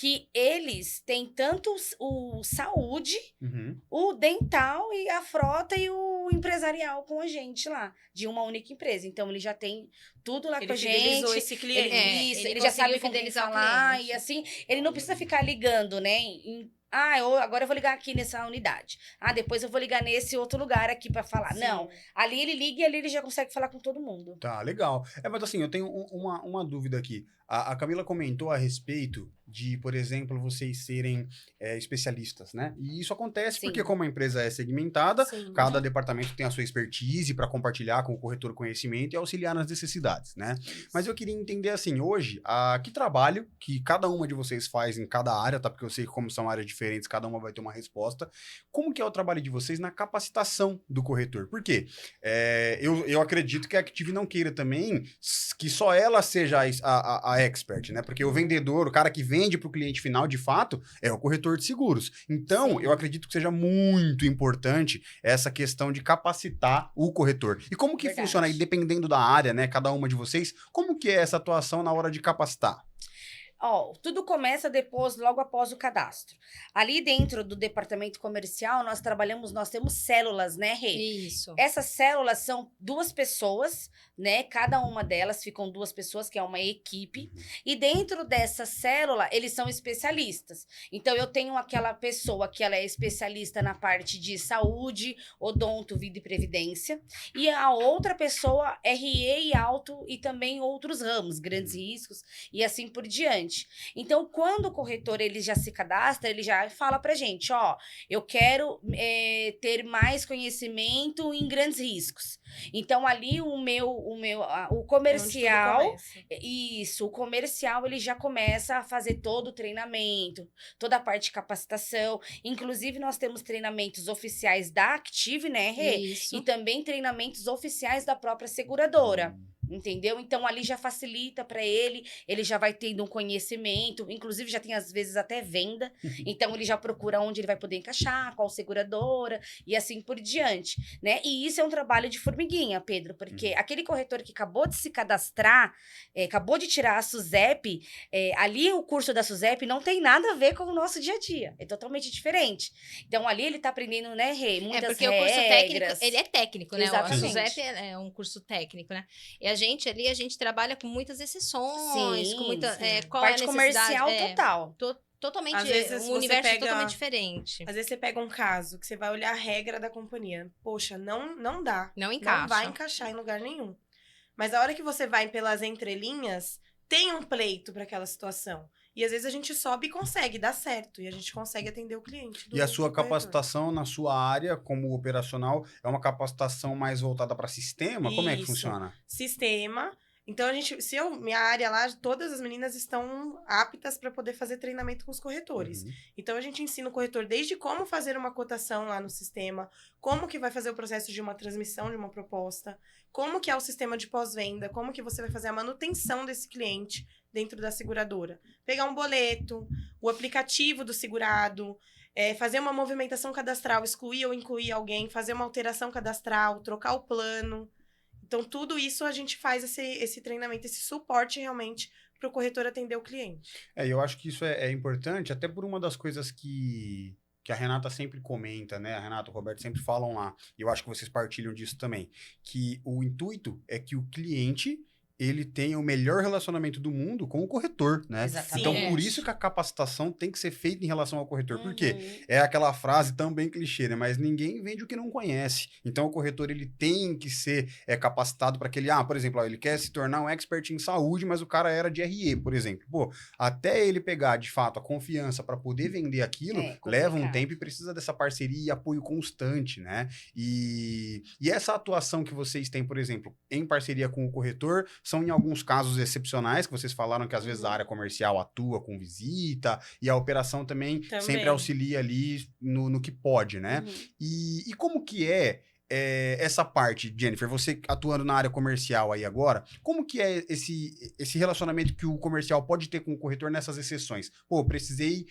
que eles têm tanto o saúde, Uhum. o dental e a frota e o empresarial com a gente lá, de uma única empresa. Então, ele já tem tudo lá Ele com a fidelizou gente. esse cliente. Ele já sabe conseguiu com quem fidelizar o falar. cliente. E assim, ele não precisa ficar ligando, né? Agora eu vou ligar aqui nessa unidade. Depois eu vou ligar nesse outro lugar aqui pra falar. Sim. Não, ali ele liga e ali ele já consegue falar com todo mundo. Tá, legal. Mas assim, eu tenho uma dúvida aqui. A Camila comentou a respeito de, por exemplo, vocês serem especialistas, né? E isso acontece Sim. porque como a empresa é segmentada, Sim. cada departamento tem a sua expertise para compartilhar com o corretor conhecimento e auxiliar nas necessidades, né? Mas eu queria entender assim, hoje, que trabalho que cada uma de vocês faz em cada área, tá? Porque eu sei que como são áreas diferentes, cada uma vai ter uma resposta. Como que é o trabalho de vocês na capacitação do corretor? Por quê? Eu acredito que a Active não queira também que só ela seja a expert, né? Porque o vendedor, o cara que vende para o cliente final, de fato, é o corretor de seguros. Então, eu acredito que seja muito importante essa questão de capacitar o corretor. E como que funciona aí, dependendo da área, né? Cada uma de vocês, como que é essa atuação na hora de capacitar? Tudo começa logo após o cadastro. Ali dentro do departamento comercial, nós temos células, né, Rê? Isso. Essas células são 2 pessoas, né? Cada uma delas ficam 2 pessoas, que é uma equipe. E dentro dessa célula, eles são especialistas. Então, eu tenho aquela pessoa que ela é especialista na parte de saúde, odonto, vida e previdência. E a outra pessoa, RE e auto e também outros ramos, grandes riscos e assim por diante. Então, quando o corretor ele já se cadastra, ele já fala pra gente, eu quero ter mais conhecimento em grandes riscos. Então, ali o comercial, o comercial ele já começa a fazer todo o treinamento, toda a parte de capacitação. Inclusive, nós temos treinamentos oficiais da Active, né, Rê? Isso. E também treinamentos oficiais da própria seguradora. Entendeu? Então, ali já facilita para ele já vai tendo um conhecimento, inclusive já tem às vezes até venda, então ele já procura onde ele vai poder encaixar, qual seguradora e assim por diante, né? E isso é um trabalho de formiguinha, Pedro, porque aquele corretor que acabou de se cadastrar, acabou de tirar a SUSEP, ali o curso da SUSEP não tem nada a ver com o nosso dia a dia, é totalmente diferente. Então, ali ele tá aprendendo, né, Rê, muitas porque regras. O curso técnico, ele é técnico, né? Exatamente. O SUSEP é um curso técnico, né? E a gente trabalha com muitas exceções, com muita... qual parte é a necessidade? comercial total. Totalmente, Às vezes um você universo pega- totalmente diferente. Às vezes você pega um caso que você vai olhar a regra da companhia. Poxa, não dá. Não encaixa. Não vai encaixar em lugar nenhum. Mas a hora que você vai pelas entrelinhas, tem um pleito para aquela situação. E às vezes a gente sobe e consegue, dá certo. E a gente consegue atender o cliente. E a sua do corretor. capacitação na sua área como operacional é uma capacitação mais voltada para sistema? Como é que Isso. funciona? Sistema. Então, minha área lá, todas as meninas estão aptas para poder fazer treinamento com os corretores. Então, a gente ensina o corretor desde como fazer uma cotação lá no sistema, como que vai fazer o processo de uma transmissão de uma proposta, como que é o sistema de pós-venda, como que você vai fazer a manutenção desse cliente dentro da seguradora. Pegar um boleto, o aplicativo do segurado, fazer uma movimentação cadastral, excluir ou incluir alguém, fazer uma alteração cadastral, trocar o plano. Então, tudo isso a gente faz esse treinamento, esse suporte realmente para o corretor atender o cliente. Eu acho que isso é importante, até por uma das coisas que a Renata sempre comenta, né? A Renata e o Roberto sempre falam lá, e eu acho que vocês partilham disso também, que o intuito é que o cliente ele tenha o melhor relacionamento do mundo com o corretor, né? Exatamente. Então, por isso que a capacitação tem que ser feita em relação ao corretor. Por quê? É aquela frase também clichê, né? Mas ninguém vende o que não conhece. Então, o corretor, ele tem que ser capacitado para que ele... por exemplo, ele quer se tornar um expert em saúde, mas o cara era de RE, por exemplo. Pô, até ele pegar, de fato, a confiança para poder vender aquilo, leva um tempo e precisa dessa parceria e apoio constante, né? E essa atuação que vocês têm, por exemplo, em parceria com o corretor, são em alguns casos excepcionais, que vocês falaram que às vezes a área comercial atua com visita, e a operação também. Sempre auxilia ali no que pode, né? E como que é essa parte, Jennifer, você atuando na área comercial aí agora, como que é esse relacionamento que o comercial pode ter com o corretor nessas exceções? Pô, precisei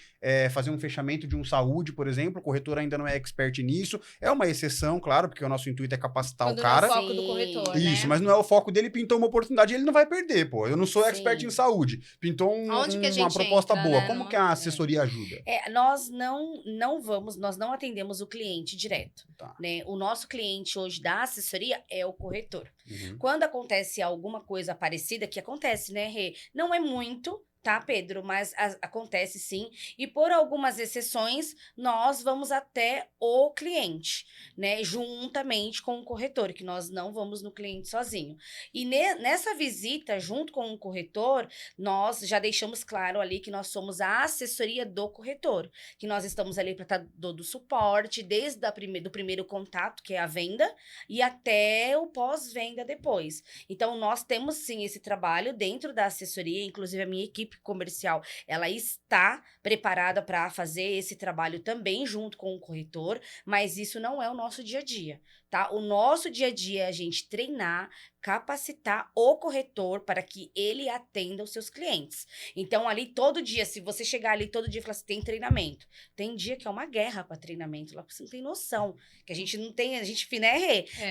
fazer um fechamento de um saúde, por exemplo, o corretor ainda não é expert nisso, é uma exceção, claro, porque o nosso intuito é capacitar Quando o cara. não é o foco do corretor, Isso, né? mas não é o foco dele, pintou uma oportunidade, ele não vai perder, pô. Eu não sou expert em saúde, pintou Onde que a uma gente proposta entra, boa, né? como que a assessoria ajuda? Nós não atendemos o cliente direto, né? O nosso cliente hoje da assessoria é o corretor. Quando acontece alguma coisa parecida, que acontece, né, Rê? Não é muito, tá, Pedro? Mas acontece sim. E por algumas exceções, nós vamos até o cliente, né? Juntamente com o corretor, que nós não vamos no cliente sozinho. E nessa visita, junto com o corretor, nós já deixamos claro ali que nós somos a assessoria do corretor, que nós estamos ali para estar dando suporte desde do primeiro contato, que é a venda, e até o pós-venda depois. Então, nós temos sim esse trabalho dentro da assessoria, inclusive a minha equipe equipe comercial, ela está preparada para fazer esse trabalho também junto com o corretor, mas isso não é o nosso dia a dia, tá? O nosso dia a dia é a gente treinar, capacitar o corretor para que ele atenda os seus clientes. Então, ali todo dia, se você chegar ali todo dia e falar assim, tem treinamento. Tem dia que é uma guerra para treinamento, lá você não tem noção. Que a gente não tem, a gente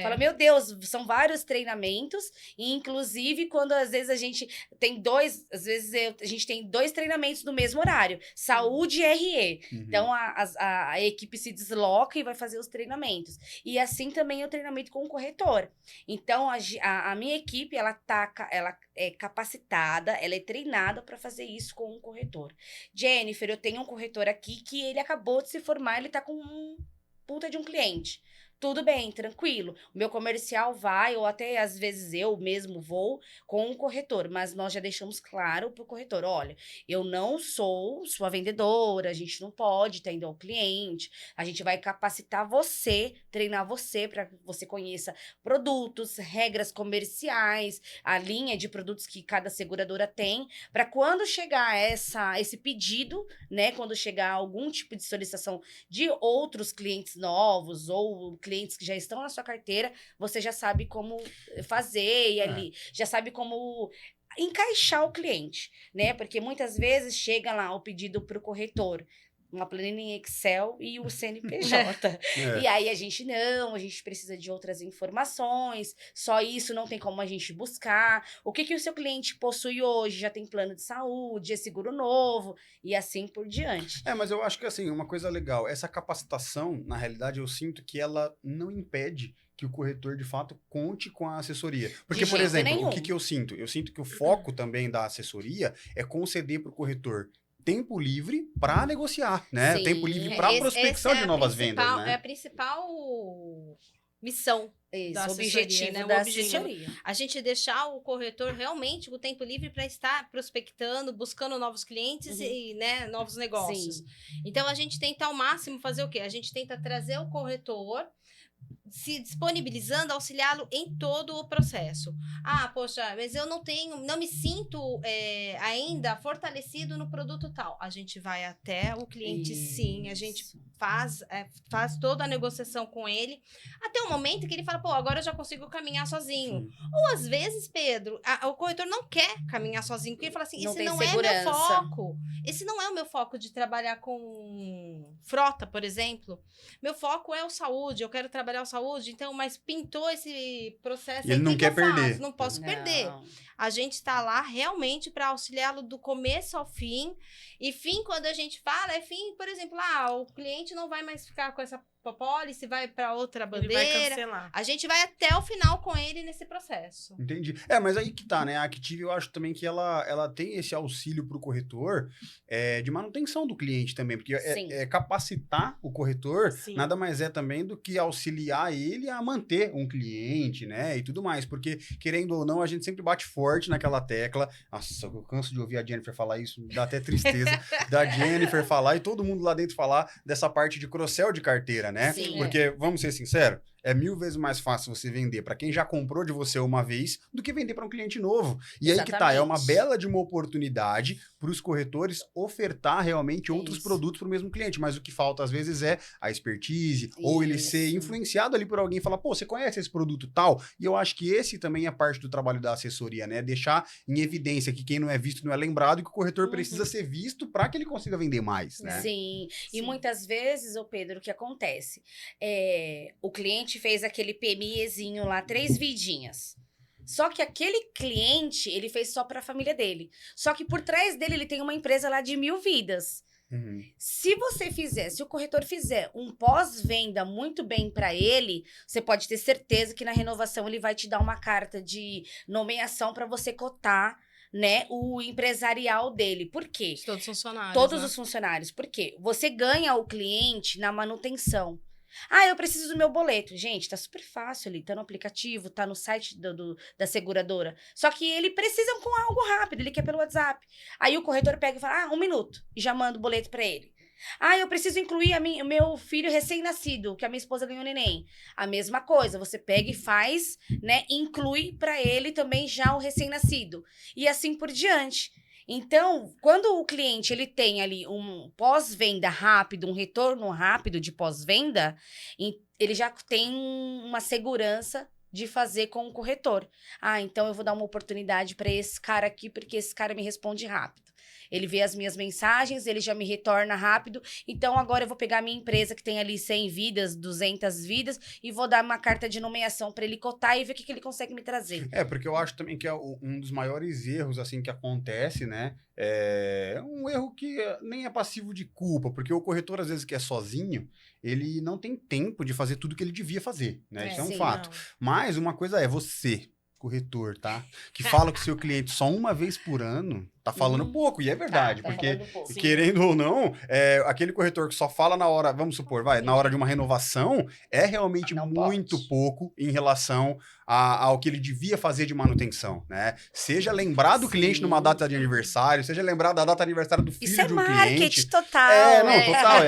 fala, meu Deus, são vários treinamentos, e inclusive quando às vezes a gente tem a gente tem 2 treinamentos no mesmo horário, saúde e RE. Então, a equipe se desloca e vai fazer os treinamentos. E assim também é o treinamento com o corretor. Então, a minha equipe, ela é capacitada, ela é treinada para fazer isso com um corretor. Jennifer, eu tenho um corretor aqui que ele acabou de se formar, ele tá com um puta de um cliente. Tudo bem, tranquilo. O meu comercial vai, ou até às vezes eu mesmo vou com um corretor, mas nós já deixamos claro pro corretor, olha, eu não sou sua vendedora, a gente não pode atender o cliente, a gente vai capacitar você, treinar você para que você conheça produtos, regras comerciais, a linha de produtos que cada seguradora tem, para quando chegar esse pedido, né, quando chegar algum tipo de solicitação de outros clientes novos ou clientes que já estão na sua carteira, você já sabe como fazer e ali, já sabe como encaixar o cliente, né? Porque muitas vezes chega lá o pedido para o corretor, uma planilha em Excel e o CNPJ. E aí a gente precisa de outras informações, só isso não tem como a gente buscar. O que o seu cliente possui hoje? Já tem plano de saúde, é seguro novo e assim por diante. Mas eu acho que assim, uma coisa legal, essa capacitação, na realidade, eu sinto que ela não impede que o corretor, de fato, conte com a assessoria. Porque, por exemplo, o que eu sinto? Eu sinto que o foco também da assessoria é conceder para o corretor tempo livre para negociar, né? Sim. Tempo livre para prospecção de novas vendas, né? É a principal missão da assessoria, objetivo, né? da O objetivo. assessoria. A gente deixar o corretor realmente com o tempo livre para estar prospectando, buscando novos clientes e, né, novos negócios. Sim. Então, a gente tenta ao máximo fazer o quê? A gente tenta trazer o corretor se disponibilizando, auxiliá-lo em todo o processo. Ah, poxa, mas eu não me sinto ainda fortalecido no produto tal. A gente vai até o cliente, sim, a gente faz toda a negociação com ele, até o momento que ele fala, pô, agora eu já consigo caminhar sozinho. Sim. Ou às vezes, Pedro, o corretor não quer caminhar sozinho, porque ele fala assim, esse não é meu foco. Esse não é o meu foco de trabalhar com frota, por exemplo. Meu foco é o saúde, eu quero trabalhar o saúde, então, mas pintou esse processo. E ele não quer perder. Não posso perder. A gente está lá realmente para auxiliá-lo do começo ao fim. E fim, quando a gente fala, é fim, por exemplo, o cliente não vai mais ficar com essa policy, vai para outra bandeira. Ele vai cancelar. A gente vai até o final com ele nesse processo. Entendi. Mas aí que tá, né? A Active, eu acho também que ela tem esse auxílio pro corretor de manutenção do cliente também, porque capacitar o corretor nada mais é também do que auxiliar ele a manter um cliente, né? E tudo mais, porque querendo ou não, a gente sempre bate forte naquela tecla. Nossa, eu canso de ouvir a Jennifer falar isso, me dá até tristeza da Jennifer falar e todo mundo lá dentro falar dessa parte de cross-sell de carteira, né? Sim. Porque, vamos ser sinceros, é 1000 vezes mais fácil você vender para quem já comprou de você uma vez do que vender para um cliente novo. E aí que tá, é uma bela de uma oportunidade para os corretores ofertar realmente outros produtos para o mesmo cliente. Mas o que falta às vezes é a expertise, ou ele ser influenciado ali por alguém e falar, pô, você conhece esse produto tal? E eu acho que esse também é parte do trabalho da assessoria, né? Deixar em evidência que quem não é visto não é lembrado e que o corretor precisa ser visto para que ele consiga vender mais, né? Sim. E muitas vezes, Pedro, o que acontece? O cliente fez aquele PMEzinho lá, 3 vidinhas. Só que aquele cliente, ele fez só para a família dele. Só que por trás dele, ele tem uma empresa lá de 1000 vidas. Se o corretor fizer um pós-venda muito bem para ele, você pode ter certeza que na renovação ele vai te dar uma carta de nomeação para você cotar, né, o empresarial dele. Por quê? Todos os funcionários. Todos os funcionários. Por quê? Você ganha o cliente na manutenção. Eu preciso do meu boleto. Gente, tá super fácil ali. Tá no aplicativo, tá no site da seguradora. Só que ele precisa com algo rápido, ele quer pelo WhatsApp. Aí o corretor pega e fala, 1 minuto. E já manda o boleto pra ele. Eu preciso incluir o meu filho recém-nascido, que a minha esposa ganhou neném. A mesma coisa, você pega e faz, né? Inclui pra ele também já o recém-nascido. E assim por diante. Então, quando o cliente ele tem ali um pós-venda rápido, um retorno rápido de pós-venda, ele já tem uma segurança de fazer com o corretor. Ah, então eu vou dar uma oportunidade para esse cara aqui, porque esse cara me responde rápido. Ele vê as minhas mensagens, ele já me retorna rápido. Então, agora eu vou pegar a minha empresa, que tem ali 100 vidas, 200 vidas, e vou dar uma carta de nomeação para ele cotar e ver o que ele consegue me trazer. Porque eu acho também que é um dos maiores erros, assim, que acontece, né? É um erro que nem é passivo de culpa, porque o corretor, às vezes, que é sozinho, ele não tem tempo de fazer tudo que ele devia fazer, né? Isso é um sim, fato. Não. Mas uma coisa é você, corretor, tá? Que fala com o seu cliente só uma vez por ano, tá falando pouco, e é verdade, Tá porque falando pouco. Sim. querendo ou não, aquele corretor que só fala na hora, vamos supor, na hora de uma renovação, é realmente Não muito pode. pouco em relação ao que ele devia fazer de manutenção, né? Seja lembrar do cliente Sim. numa data de aniversário, seja lembrar da data de aniversário do filho Isso é de um marketing cliente. total. Não, total.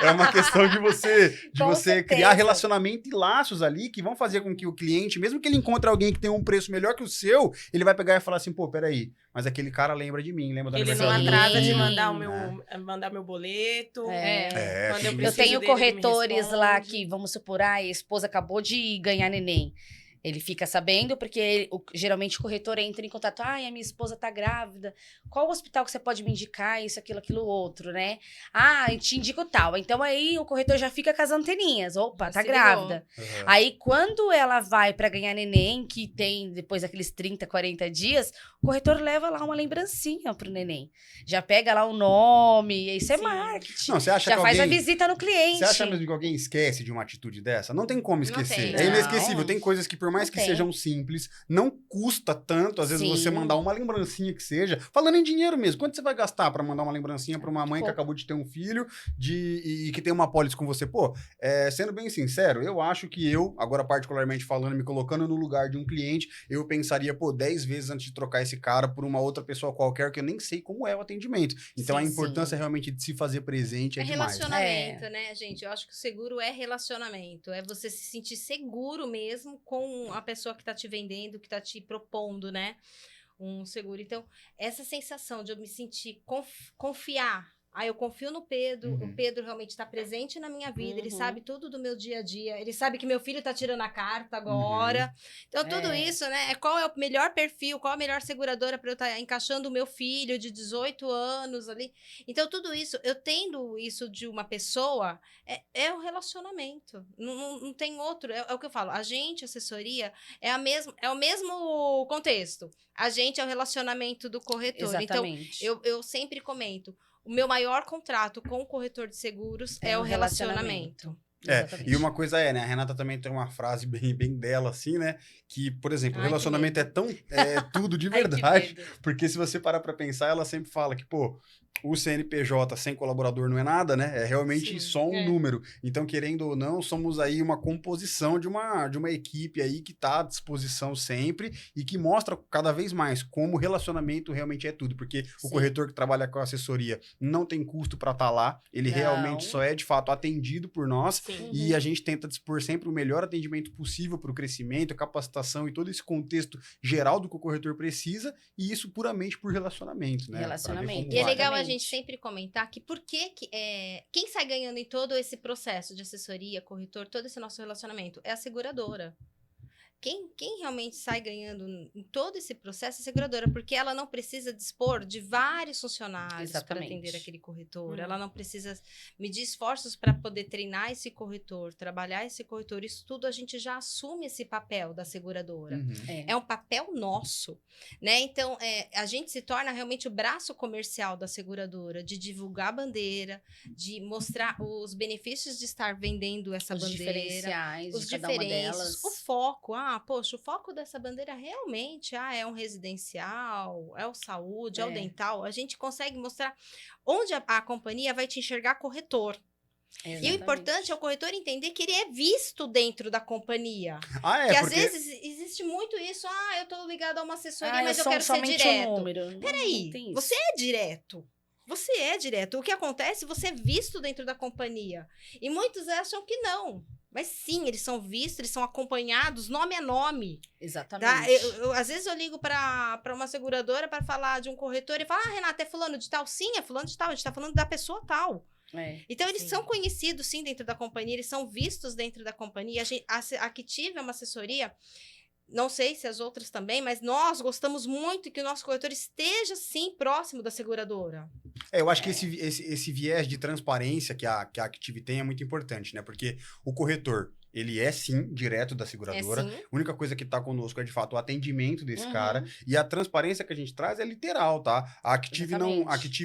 É uma questão de você Com criar certeza. relacionamento e laços ali que vão fazer com que o cliente, mesmo que ele encontre alguém que tem um preço melhor que o seu, ele vai pegar e falar assim, pô, peraí, mas aquele cara lembra de mim, lembra do Ele não aniversário do meu atrasa de filho, mandar né? mandar meu boleto. É. Quando eu tudo Eu preciso tenho dele, ele me corretores lá responde. que, vamos supor, a esposa acabou de ganhar neném. Ele fica sabendo, porque geralmente o corretor entra em contato. Ai, a minha esposa tá grávida. Qual hospital que você pode me indicar? Isso, aquilo, outro, né? Ah, eu te indico tal. Então aí o corretor já fica com as anteninhas. Opa, Já tá se ligou. grávida. Uhum. Aí quando ela vai pra ganhar neném, que tem depois daqueles 30, 40 dias, o corretor leva lá uma lembrancinha pro neném. Já pega lá o nome. Isso é Sim. marketing. Não, você acha Já que faz a alguém... visita no cliente. Você acha mesmo que alguém esquece de uma atitude dessa? Não tem como esquecer. tem. É inesquecível. Não. Tem coisas que, por mais Não que tem. sejam simples, não custa tanto, às vezes, você Sim. mandar uma lembrancinha que seja. Falando em dinheiro mesmo, quanto você vai gastar pra mandar uma lembrancinha pra uma mãe que pouco. acabou de ter um filho e que tem uma apólice com você? Pô, sendo bem sincero, eu acho que eu, agora particularmente falando, me colocando no lugar de um cliente, eu pensaria, 10 vezes antes de trocar esse cara por uma outra pessoa qualquer que eu nem sei como é o atendimento. Então, Sim, a importância sim. realmente de se fazer presente é demais. Né? Relacionamento, né, gente? Eu acho que o seguro é relacionamento. É você se sentir seguro mesmo com a pessoa que tá te vendendo, que tá te propondo, né? Um seguro. Então, essa sensação de eu me sentir confiar. Ah, eu confio no Pedro, Uhum. o Pedro realmente está presente na minha vida, ele Uhum. sabe tudo do meu dia a dia, ele sabe que meu filho está tirando a carta agora. Então, tudo isso, né? Qual é o melhor perfil, qual a melhor seguradora para eu estar encaixando o meu filho de 18 anos ali. Então, tudo isso, eu tendo isso de uma pessoa, é o relacionamento. Não tem outro. É o que eu falo. A gente, assessoria, é o mesmo contexto. A gente é o relacionamento do corretor. Exatamente. Então, eu sempre comento. O meu maior contrato com o corretor de seguros é o relacionamento. Exatamente. E uma coisa né? A Renata também tem uma frase bem dela, assim, né? Que, por exemplo, o Ai, que relacionamento é medo. tão tudo de Ai, que verdade. medo. Porque se você parar pra pensar, ela sempre fala que, o CNPJ sem colaborador não é nada, né? É realmente Sim, só um é. número. Então, querendo ou não, somos aí uma composição de uma equipe aí que tá à disposição sempre e que mostra cada vez mais como o relacionamento realmente é tudo. Porque o Sim. corretor que trabalha com assessoria não tem custo pra estar lá. Ele Não. realmente só é, de fato, atendido por nós. Sim. E a gente tenta dispor sempre o melhor atendimento possível para o crescimento, capacitação e todo esse contexto geral do que o corretor precisa, e isso puramente por relacionamento, né? Relacionamento. Pra ver como E é vai. legal a Exatamente. gente sempre comentar que quem sai ganhando em todo esse processo de assessoria, corretor, todo esse nosso relacionamento é a seguradora. Quem realmente sai ganhando em todo esse processo é a seguradora, porque ela não precisa dispor de vários funcionários para Exatamente. atender aquele corretor. Ela não precisa medir esforços para poder treinar esse corretor, trabalhar esse corretor. Isso tudo a gente já assume esse papel da seguradora. Uhum. É um papel nosso, né? Então, a gente se torna realmente o braço comercial da seguradora, de divulgar a bandeira, de mostrar os benefícios de estar vendendo essa Os bandeira. diferenciais Os de cada uma diferentes, delas. o foco. Poxa, o foco dessa bandeira realmente é um residencial, é o saúde, é o dental. A gente consegue mostrar onde a companhia vai te enxergar corretor. E o Exatamente. importante é o corretor entender que ele é visto dentro da companhia. Ah, Que às porque... vezes existe muito isso. Eu tô ligado a uma assessoria, mas eu sou quero ser somente direto. um número. Não Peraí, tem isso. você é direto. Você é direto. O que acontece, você é visto dentro da companhia. E muitos acham que não. Mas sim, eles são vistos, eles são acompanhados, nome a nome. Exatamente. Tá? Às vezes eu ligo para uma seguradora para falar de um corretor e falo, Renata, é fulano de tal? Sim, é fulano de tal, a gente tá falando da pessoa tal. Então, eles Sim. são conhecidos, sim, dentro da companhia, eles são vistos dentro da companhia. A Active é uma assessoria, não sei se as outras também, mas nós gostamos muito que o nosso corretor esteja, sim, próximo da seguradora. Eu acho que esse viés de transparência que a Active tem é muito importante, né? Porque o corretor, ele é sim direto da seguradora. sim. A única coisa que tá conosco é de fato o atendimento desse Uhum. cara. E a transparência que a gente traz é literal, tá? A Active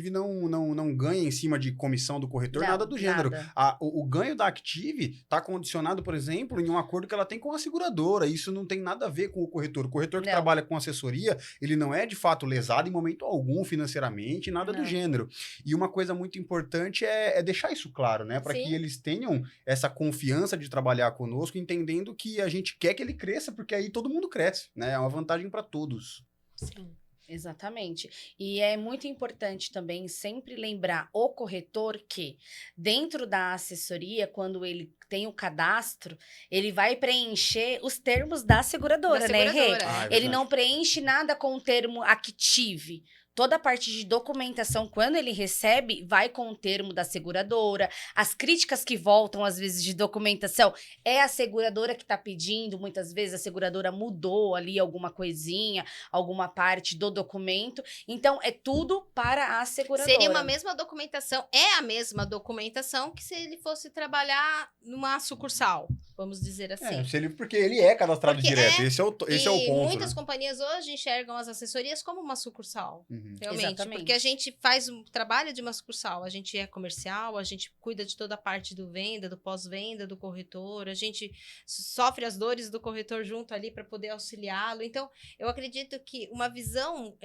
não ganha em cima de comissão do corretor, Não, nada do gênero. nada. O ganho da Active tá condicionado, por exemplo, em um acordo que ela tem com a seguradora. Isso não tem nada a ver com o corretor. O corretor que Não. trabalha com assessoria, ele não é de fato lesado em momento algum financeiramente, nada do Não. gênero. E uma coisa muito importante é deixar isso claro, né? Para Sim. que eles tenham essa confiança de trabalhar conosco, entendendo que a gente quer que ele cresça, porque aí todo mundo cresce, né? É uma vantagem para todos. Sim. Exatamente. E é muito importante também sempre lembrar o corretor que, dentro da assessoria, quando ele tem o cadastro, ele vai preencher os termos da seguradora, né, Rê? seguradora, Ah, é Ele verdade. não preenche nada com o termo Active. Toda a parte de documentação, quando ele recebe, vai com o termo da seguradora. As críticas que voltam, às vezes, de documentação, é a seguradora que está pedindo. Muitas vezes a seguradora mudou ali alguma coisinha, alguma parte do documento. Então, é tudo para a seguradora. Seria uma mesma documentação, é a mesma documentação que se ele fosse trabalhar numa sucursal, vamos dizer assim. Porque ele é cadastrado Porque direto. Esse é o E ponto. muitas Né? companhias hoje enxergam as assessorias como uma sucursal. Uhum. Realmente, Exatamente. porque a gente faz um trabalho de uma sucursal, a gente é comercial, a gente cuida de toda a parte do venda, do pós-venda, do corretor, a gente sofre as dores do corretor junto ali para poder auxiliá-lo. Então, eu acredito que uma visão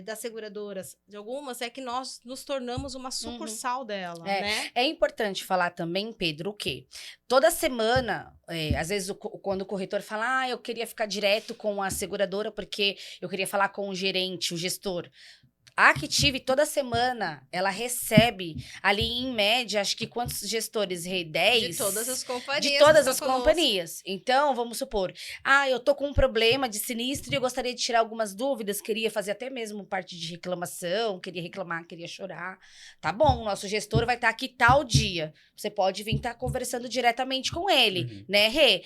das seguradoras, de algumas, é que nós nos tornamos uma sucursal dela, né? É importante falar também, Pedro, o quê? Toda semana, às vezes, quando o corretor fala, eu queria ficar direto com a seguradora porque eu queria falar com o gerente, o gestor. A Active, toda semana, ela recebe ali, em média, acho que quantos gestores? 10? De todas as companhias. De todas que as estão conosco. companhias. Então, vamos supor, eu tô com um problema de sinistro e eu gostaria de tirar algumas dúvidas, queria fazer até mesmo parte de reclamação, queria reclamar, queria chorar. Tá bom, nosso gestor vai estar aqui tal dia. Você pode vir estar conversando diretamente com ele, Uhum. né, Rê?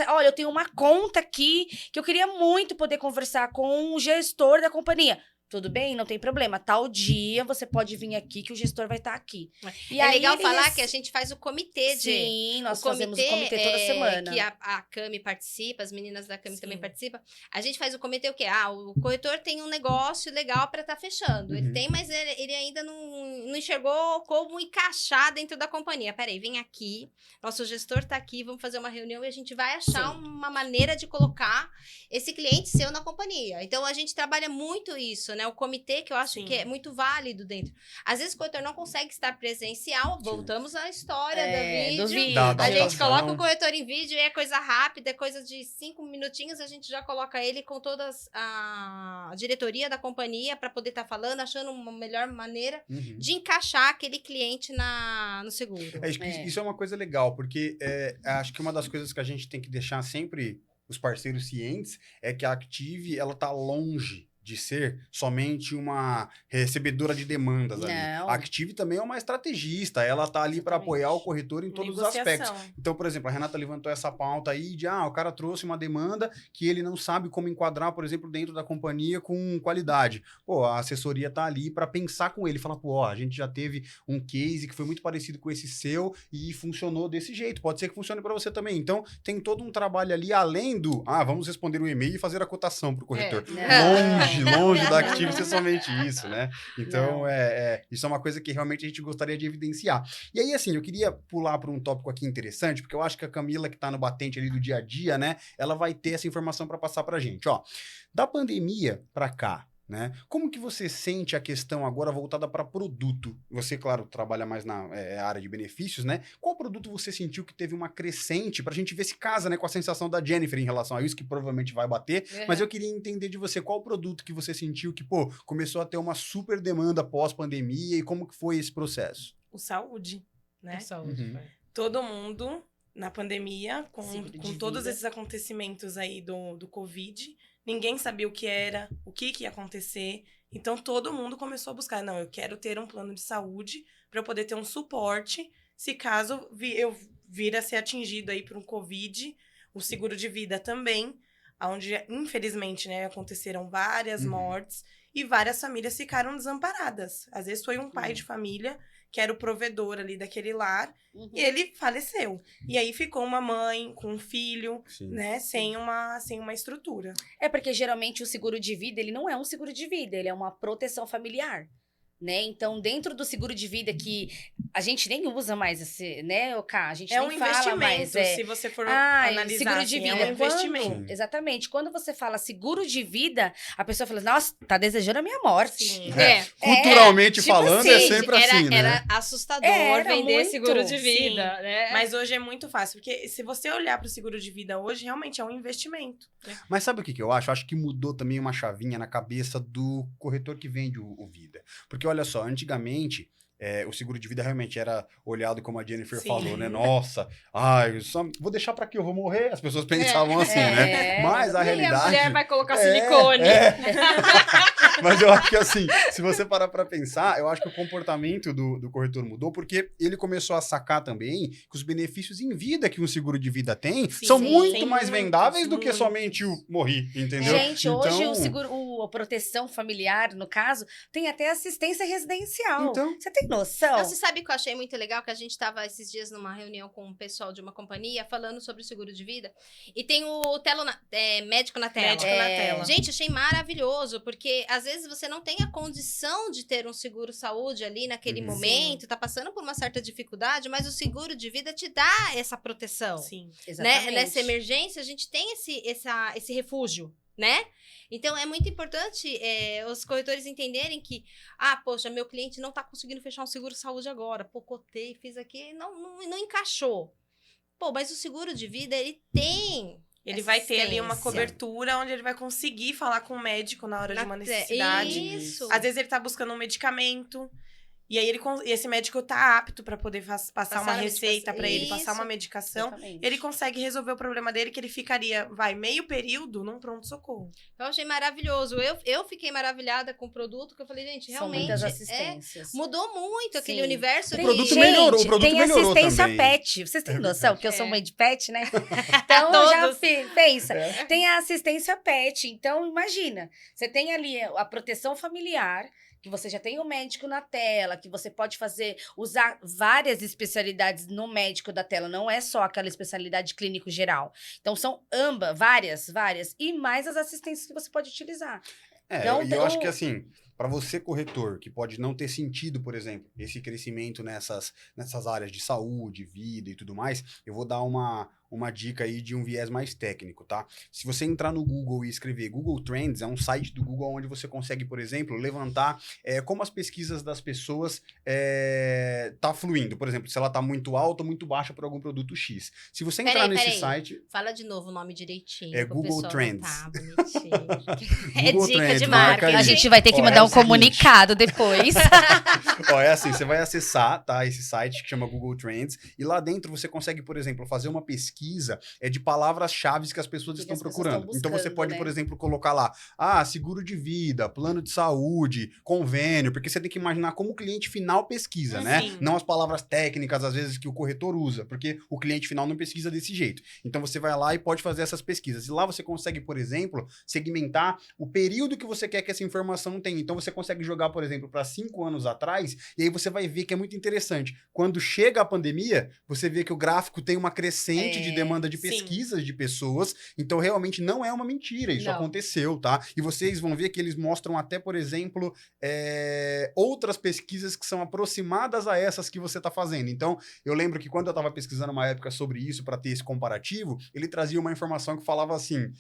Olha, eu tenho uma conta aqui que eu queria muito poder conversar com o gestor da companhia. Tudo bem? Não tem problema. Tal dia você pode vir aqui que o gestor vai estar aqui. E É aí legal ele falar que a gente faz o comitê de... Sim, nós o fazemos o comitê toda semana. Que a Cami participa, as meninas da Cami Sim. também participam. A gente faz o comitê o quê? O corretor tem um negócio legal para estar fechando. Ele Uhum. tem, mas ele ainda não enxergou como encaixar dentro da companhia. Peraí, vem aqui, nosso gestor tá aqui, vamos fazer uma reunião e a gente vai achar Sim. uma maneira de colocar esse cliente seu na companhia. Então, a gente trabalha muito isso, né? O comitê, que eu acho Sim. que é muito válido dentro. Às vezes o corretor não consegue estar presencial, voltamos à história Do do vídeo. vídeo. Da A gente adaptação. coloca o corretor em vídeo e é coisa rápida, é coisa de 5 minutinhos, a gente já coloca ele com toda a diretoria da companhia para poder estar falando, achando uma melhor maneira Uhum. de encaixar aquele cliente no seguro. Isso é uma coisa legal, porque acho que uma das coisas que a gente tem que deixar sempre os parceiros cientes é que a Active, ela tá longe de ser somente uma recebedora de demandas ali. Não. A Active também é uma estrategista, ela tá ali para Exatamente. apoiar o corretor em todos os aspectos. Negociação. Então, por exemplo, a Renata levantou essa pauta aí de, o cara trouxe uma demanda que ele não sabe como enquadrar, por exemplo, dentro da companhia com qualidade. Pô, a assessoria tá ali para pensar com ele, falar, pô, a gente já teve um case que foi muito parecido com esse seu e funcionou desse jeito. Pode ser que funcione para você também. Então, tem todo um trabalho ali além do, vamos responder o e-mail e fazer a cotação pro corretor. Longe da Active ser somente isso, né? Então, isso é uma coisa que realmente a gente gostaria de evidenciar. E aí, assim, eu queria pular para um tópico aqui interessante, porque eu acho que a Camila, que tá no batente ali do dia a dia, né? Ela vai ter essa informação para passar pra gente. Ó, da pandemia para cá, né? Como que você sente a questão agora voltada para produto? Você, claro, trabalha mais na área de benefícios, né? Qual produto você sentiu que teve uma crescente pra gente ver se casa, né, com a sensação da Jennifer em relação a isso, que provavelmente vai bater, mas eu queria entender de você qual produto que você sentiu que, pô, começou a ter uma super demanda pós-pandemia e como que foi esse processo? O saúde, né? Saúde, Uhum. pai. Todo mundo na pandemia, Seguro de com todos vida. esses acontecimentos aí do Covid. Ninguém sabia o que era, o que ia acontecer. Então, todo mundo começou a buscar. Não, eu quero ter um plano de saúde para eu poder ter um suporte se caso eu vir a ser atingido aí por um Covid. O seguro de vida também, onde, infelizmente, né, aconteceram várias mortes e várias famílias ficaram desamparadas. Às vezes foi um pai de família que era o provedor ali daquele lar, e ele faleceu. E aí ficou uma mãe com um filho, Sim. né, sem uma estrutura. É porque geralmente o seguro de vida, ele não é um seguro de vida, ele é uma proteção familiar, né? Então, dentro do seguro de vida que a gente nem usa mais esse, né, Oká? A gente É nem um fala investimento, mais. se você for Seguro analisar, de assim, vida. é um investimento. Exatamente. Quando você fala seguro de vida, a pessoa fala, nossa, tá desejando a minha morte. Sim. Culturalmente tipo falando, assim, é sempre assim, né? Era assustador Era vender muito. seguro de vida, Sim, né? Mas hoje é muito fácil, porque se você olhar para o seguro de vida hoje, realmente é um investimento. Mas sabe o que eu acho? Eu acho que mudou também uma chavinha na cabeça do corretor que vende o Vida. Porque olha só, antigamente, o seguro de vida realmente era olhado como a Jennifer Sim. falou, né? Nossa, ai, só vou deixar pra que eu vou morrer? As pessoas pensavam assim, né? Mas a E a realidade... mulher vai colocar É, silicone. Mas eu acho que assim, se você parar pra pensar, eu acho que o comportamento do corretor mudou porque ele começou a sacar também que os benefícios em vida que um seguro de vida tem Sim, são sim, muito tem mais muitos, vendáveis do que muitos. somente o morrer, entendeu? Gente, hoje Então- o seguro, a proteção familiar, no caso, tem até assistência residencial. Então- Você tem noção? Não, você sabe o que eu achei muito legal? Que a gente estava esses dias numa reunião com o pessoal de uma companhia falando sobre o seguro de vida. E tem o médico na tela. Médico na tela. Gente, achei maravilhoso, porque às vezes você não tem a condição de ter um seguro saúde ali naquele Uhum. momento, tá passando por uma certa dificuldade, mas o seguro de vida te dá essa proteção. Sim. Exatamente. Né? Nessa emergência, a gente tem esse refúgio, né? Então, é muito importante os corretores entenderem que, poxa, meu cliente não tá conseguindo fechar um seguro-saúde agora. Pô, cotei, fiz aqui, não encaixou. Pô, mas o seguro de vida, ele tem... Ele vai ter ali uma assistência. cobertura onde ele vai conseguir falar com o médico na hora de uma necessidade. Isso. Às vezes ele tá buscando um medicamento. E aí esse médico tá apto para poder passar uma a receita medicação. para ele, passar Isso. uma medicação. Exatamente. Ele consegue resolver o problema dele, que ele ficaria, meio período num pronto-socorro. Eu achei maravilhoso. Eu fiquei maravilhada com o produto, que eu falei, gente, São realmente... muitas assistências. mudou muito aquele Sim. universo. O produto Gente, melhorou, o produto tem melhorou assistência também. pet. Vocês têm noção que eu sou É. mãe de pet, né? Então, já Todos. pensa. Tem a assistência pet. Então, imagina. Você tem ali a proteção familiar, que você já tem o médico na tela, que você pode usar várias especialidades no médico da tela. Não é só aquela especialidade clínico geral. Então, são várias. E mais as assistências que você pode utilizar. Então, E eu acho que assim, para você corretor, que pode não ter sentido, por exemplo, esse crescimento nessas áreas de saúde, vida e tudo mais, eu vou dar uma dica aí de um viés mais técnico, tá? Se você entrar no Google e escrever Google Trends, é um site do Google onde você consegue, por exemplo, levantar como as pesquisas das pessoas tá fluindo. Por exemplo, se ela tá muito alta ou muito baixa por algum produto X. Se você entrar nesse site... Fala de novo o nome direitinho. É pro Google pessoal Trends. Tá bonitinho. É Google dica Trends, de marca marketing. aí. A gente vai ter que Ó, mandar é um o seguinte. comunicado depois. Ó, é assim, você vai acessar, tá, esse site que chama Google Trends, e lá dentro você consegue, por exemplo, fazer uma pesquisa de palavras-chave que as pessoas Que estão as pessoas procurando. estão Então você buscando, pode, né? por exemplo, colocar lá, seguro de vida, plano de saúde, convênio, porque você tem que imaginar como o cliente final pesquisa, né? Sim. Não as palavras técnicas, às vezes, que o corretor usa, porque o cliente final não pesquisa desse jeito. Então você vai lá e pode fazer essas pesquisas. E lá você consegue, por exemplo, segmentar o período que você quer que essa informação tenha. Então você consegue jogar, por exemplo, para 5 anos atrás, e aí você vai ver que é muito interessante. Quando chega a pandemia, você vê que o gráfico tem uma crescente de demanda de sim. pesquisas de pessoas. Então realmente não é uma mentira, isso Não. aconteceu, tá? E vocês vão ver que eles mostram até, por exemplo, outras pesquisas que são aproximadas a essas que você está fazendo. Então, eu lembro que quando eu estava pesquisando uma época sobre isso, para ter esse comparativo, ele trazia uma informação que falava assim,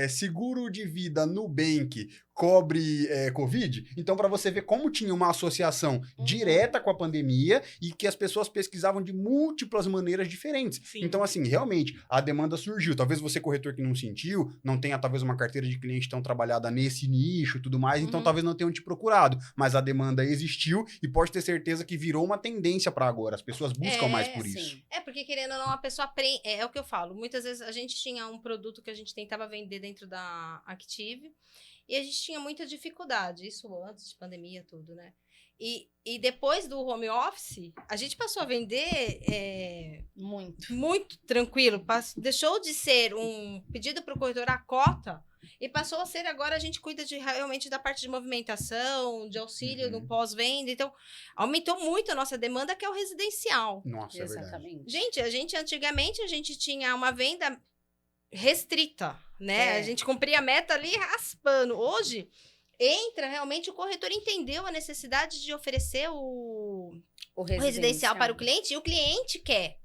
seguro de vida Nubank cobre Covid. Então, para você ver como tinha uma associação direta com a pandemia e que as pessoas pesquisavam de múltiplas maneiras diferentes. Sim. Então, assim, realmente, a demanda surgiu. Talvez você, corretor que não sentiu, não tenha talvez uma carteira de cliente tão trabalhada nesse nicho e tudo mais, então talvez não tenham te procurado. Mas a demanda existiu e pode ter certeza que virou uma tendência para agora. As pessoas buscam mais por isso. Sim. Porque querendo ou não, a pessoa aprende. É o que eu falo. Muitas vezes a gente tinha um produto que a gente tentava vender dentro da Active e a gente tinha muita dificuldade. Isso antes de pandemia, tudo, né? E depois do home office, a gente passou a vender muito tranquilo. Deixou de ser um pedido para o corretor a cota e passou a ser agora a gente cuida realmente da parte de movimentação, de auxílio no pós-venda. Então, aumentou muito a nossa demanda, que é o residencial. Nossa, Exatamente. Gente, antigamente a gente tinha uma venda restrita, né? A gente cumpria a meta ali raspando. Hoje, realmente o corretor entendeu a necessidade de oferecer o residencial para o cliente e o cliente quer.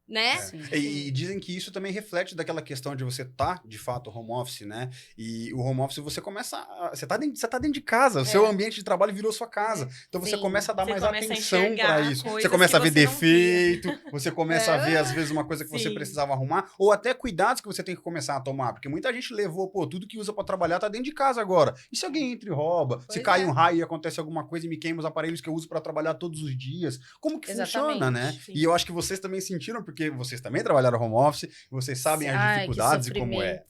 Né? E dizem que isso também reflete daquela questão de você estar, de fato, home office, né? E o home office você começa. Você tá dentro de casa, o seu ambiente de trabalho virou sua casa. Então você começa a dar mais atenção para isso. Você começa a ver defeito, você começa a ver, às vezes, uma coisa que você precisava arrumar, ou até cuidados que você tem que começar a tomar. Porque muita gente levou, tudo que usa para trabalhar tá dentro de casa agora. E se alguém entra e rouba? Se cai um raio e acontece alguma coisa e me queima os aparelhos que eu uso para trabalhar todos os dias? Como que funciona, né? Sim. E eu acho que vocês também sentiram, porque vocês também trabalharam home office, vocês sabem as dificuldades e como é.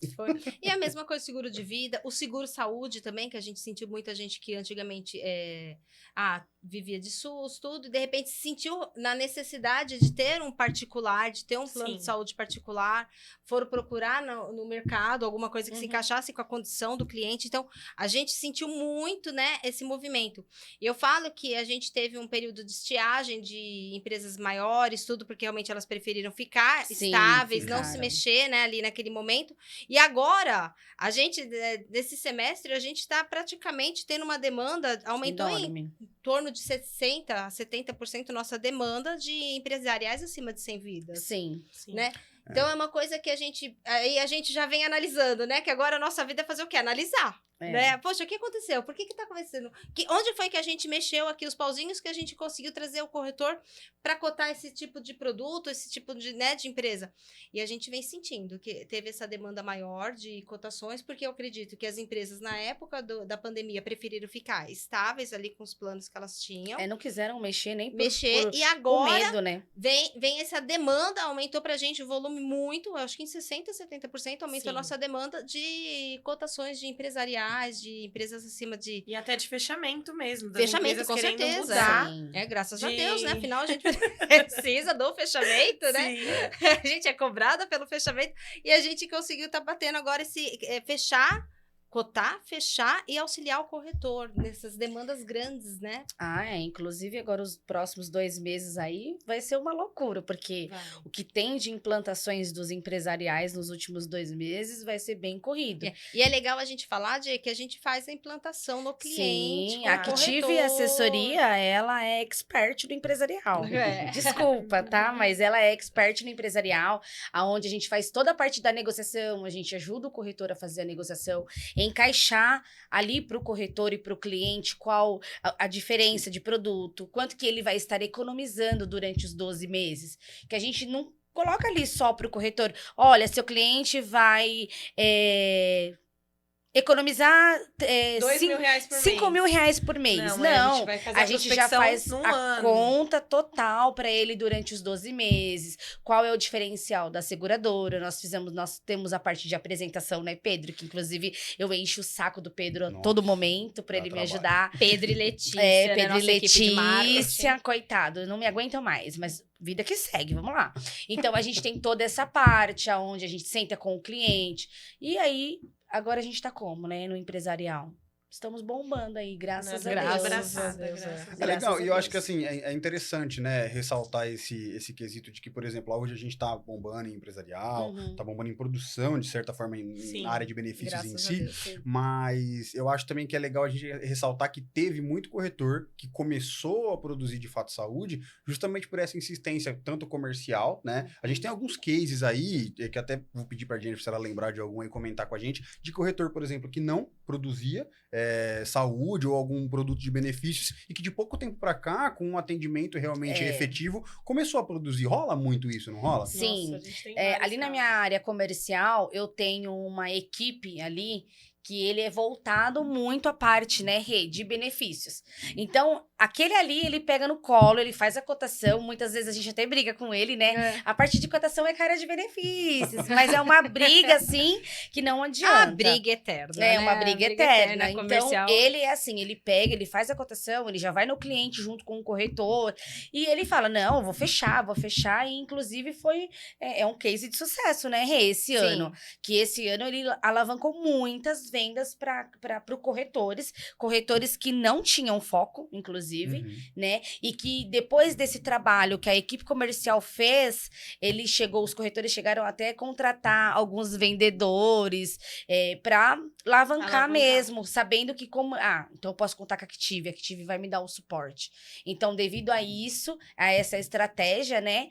E a mesma coisa, seguro de vida, o seguro saúde também, que a gente sentiu muita gente que antigamente vivia de SUS, tudo, e de repente se sentiu na necessidade de ter um particular, de ter um plano de saúde particular, foram procurar no mercado alguma coisa que se encaixasse com a condição do cliente. Então, a gente sentiu muito, né, esse movimento. E eu falo que a gente teve um período de estiagem de empresas maiores, tudo, porque realmente elas preferiram ficar estáveis, não se mexer, né, ali naquele momento. E agora, a gente, desse semestre, a gente está praticamente tendo uma demanda, aumentou em torno de 60% a 70% nossa demanda de empresariais acima de 100 vidas. Sim. Né? Então, é uma coisa que a gente já vem analisando, né? Que agora a nossa vida é fazer o quê? Analisar. Né? Poxa, o que aconteceu? Por que tá acontecendo? Onde foi que a gente mexeu aqui os pauzinhos que a gente conseguiu trazer o corretor para cotar esse tipo de produto, esse tipo de empresa? E a gente vem sentindo que teve essa demanda maior de cotações, porque eu acredito que as empresas, na época da pandemia, preferiram ficar estáveis ali com os planos que elas tinham. Não quiseram mexer nem e agora medo, né? vem essa demanda, aumentou pra gente o volume muito, acho que em 60%, 70% aumentou a nossa demanda de cotações de empresariais, de empresas acima de... E até de fechamento mesmo. Fechamento, com certeza. Mudar. Graças a Deus, né? Afinal, a gente precisa do fechamento, né? Sim. A gente é cobrada pelo fechamento e a gente conseguiu tá batendo agora esse... cotar, fechar e auxiliar o corretor nessas demandas grandes, né? Inclusive agora os próximos 2 meses aí vai ser uma loucura, porque o que tem de implantações dos empresariais nos últimos 2 meses vai ser bem corrido. E é legal a gente falar que a gente faz a implantação no cliente. Sim, a Active Assessoria, ela é expert no empresarial. Desculpa, tá? Mas ela é expert no empresarial, aonde a gente faz toda a parte da negociação, a gente ajuda o corretor a fazer a negociação, encaixar ali para o corretor e para o cliente qual a diferença de produto, quanto que ele vai estar economizando durante os 12 meses. Que a gente não coloca ali só para o corretor, olha, seu cliente vai economizar R$5.000 por mês. Não, a gente já faz a conta total para ele durante os 12 meses. Qual é o diferencial da seguradora? Nós temos a parte de apresentação, né, Pedro? Que inclusive eu encho o saco do Pedro a todo momento para ele me ajudar. Pedro e Letícia. Pedro e Letícia, coitado, não me aguentam mais, mas vida que segue, vamos lá. Então a gente tem toda essa parte onde a gente senta com o cliente. E aí, agora a gente tá como, né? No empresarial. Estamos bombando aí, graças a Deus. É legal, e eu acho que assim, é interessante, né, ressaltar esse quesito de que, por exemplo, hoje a gente tá bombando em empresarial, tá bombando em produção, de certa forma, na área de benefícios em si, mas eu acho também que é legal a gente ressaltar que teve muito corretor que começou a produzir de fato saúde justamente por essa insistência, tanto comercial, né, a gente tem alguns cases aí, que até vou pedir pra Jennifer se ela lembrar de algum e comentar com a gente, de corretor, por exemplo, que não produzia saúde ou algum produto de benefícios e que de pouco tempo para cá, com um atendimento realmente efetivo, começou a produzir. Rola muito isso, não rola? Sim. Nossa, a gente tem Ali na minha área comercial, eu tenho uma equipe ali que ele é voltado muito à parte, né, Rê, de benefícios. Então, aquele ali, ele pega no colo, ele faz a cotação, muitas vezes a gente até briga com ele, né? A parte de cotação é cara de benefícios, mas é uma briga, assim, que não adianta. A briga eterna, É né? uma briga eterna. Então, comercial. ele é assim, ele pega, ele faz a cotação, ele já vai no cliente junto com o corretor, e ele fala, não, eu vou fechar, e inclusive foi um case de sucesso, né, Rê, esse ano. Que esse ano ele alavancou muitas vendas para corretores que não tinham foco, inclusive, né? E que depois desse trabalho que a equipe comercial fez, os corretores chegaram até a contratar alguns vendedores para alavancar mesmo, sabendo que então eu posso contar com a Active vai me dar o suporte. Então, devido a isso, a essa estratégia, né,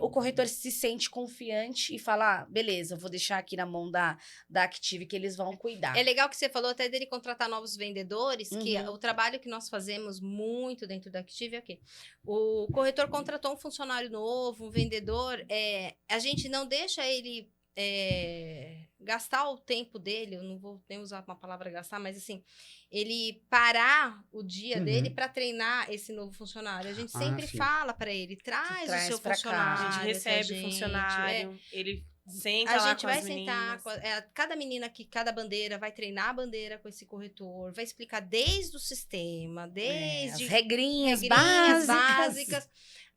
o corretor se sente confiante e fala, beleza, eu vou deixar aqui na mão da Active que eles vão cuidar. É legal que você falou até dele contratar novos vendedores, que o trabalho que nós fazemos muito dentro da Active é o quê? O corretor contratou um funcionário novo, um vendedor, a gente não deixa ele gastar o tempo dele, eu não vou nem usar uma palavra gastar, mas assim, ele parar o dia dele para treinar esse novo funcionário. A gente sempre fala para ele, traz o seu funcionário. A gente recebe o funcionário, ele senta lá com as meninas. Cada menina aqui, cada bandeira, vai treinar a bandeira com esse corretor, vai explicar desde o sistema, desde as regrinhas básicas,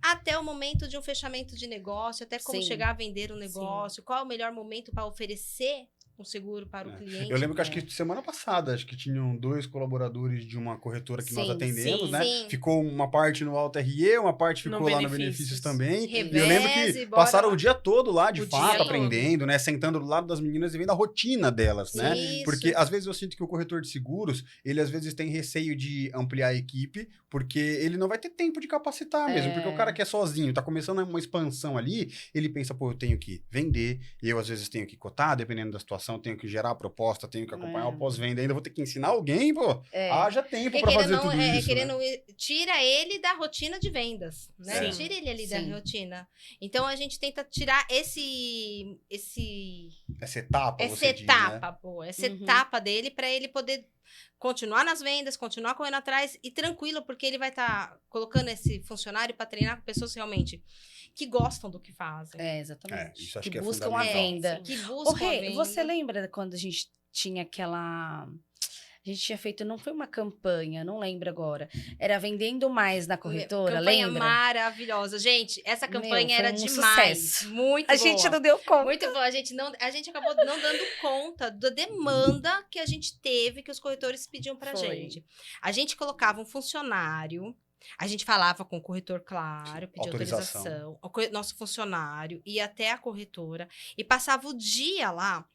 até o momento de um fechamento de negócio, até como chegar a vender um negócio, qual é o melhor momento para oferecer um seguro para o cliente. Eu lembro que acho que semana passada, acho que tinham 2 colaboradores de uma corretora que nós atendemos, né? Sim. Ficou uma parte no Alta RE, uma parte ficou lá no Benefícios também. Reveze, e eu lembro que passaram o dia todo lá, de fato, aprendendo, né? Sentando do lado das meninas e vendo a rotina delas, né? Porque às vezes eu sinto que o corretor de seguros, ele às vezes tem receio de ampliar a equipe, porque ele não vai ter tempo de capacitar mesmo, porque o cara que é sozinho, tá começando uma expansão ali, ele pensa, pô, eu tenho que vender, eu às vezes tenho que cotar, dependendo da situação, tenho que gerar a proposta, tenho que acompanhar o pós-venda, ainda vou ter que ensinar alguém, pô, haja tempo pra fazer tudo isso, né? Tira ele da rotina de vendas, né? Tira ele ali da rotina. Então, a gente tenta tirar essa etapa, essa etapa dele para ele poder continuar nas vendas, continuar correndo atrás e tranquilo, porque ele vai estar colocando esse funcionário para treinar com pessoas realmente que gostam do que fazem. Exatamente. Isso acho que é buscam a venda. Que buscam a venda. Você lembra quando a gente tinha aquela... A gente tinha feito, não foi uma campanha, não lembro agora. Era vendendo mais na corretora, campanha lembra? maravilhosa. Gente, essa campanha era demais. Sucesso. Muito boa. A gente não deu conta. Muito boa. A gente acabou não dando conta da demanda que a gente teve, que os corretores pediam pra gente. A gente colocava um funcionário, a gente falava com o corretor, claro, pedia autorização. Nosso funcionário ia até a corretora e passava o dia lá,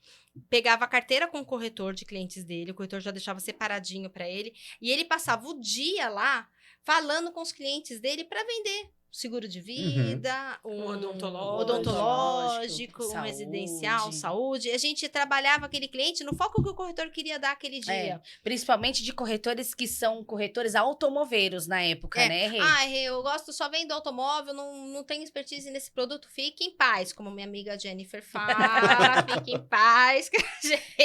pegava a carteira com o corretor de clientes dele, o corretor já deixava separadinho para ele, e ele passava o dia lá falando com os clientes dele para vender seguro de vida, um odontológico, um residencial, saúde. A gente trabalhava aquele cliente no foco que o corretor queria dar aquele dia. Principalmente de corretores que são corretores automoveiros na época, né, Rê? Eu só vendo automóvel, não tenho expertise nesse produto. Fique em paz, como minha amiga Jennifer fala. Fique em paz, que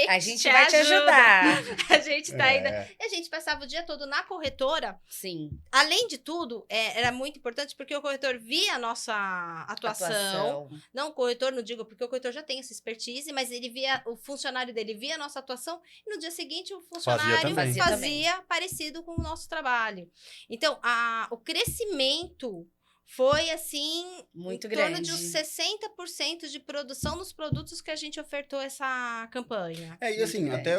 a gente vai te ajudar. A gente tá ainda... A gente passava o dia todo na corretora. Sim. Além de tudo, era muito importante porque o corretor via a nossa atuação. Não, o corretor, não digo porque o corretor já tem essa expertise, mas ele via, o funcionário dele via a nossa atuação e no dia seguinte o funcionário fazia parecido com o nosso trabalho. Então, o crescimento foi, assim, muito em torno de uns 60% de produção nos produtos que a gente ofertou essa campanha. E assim, até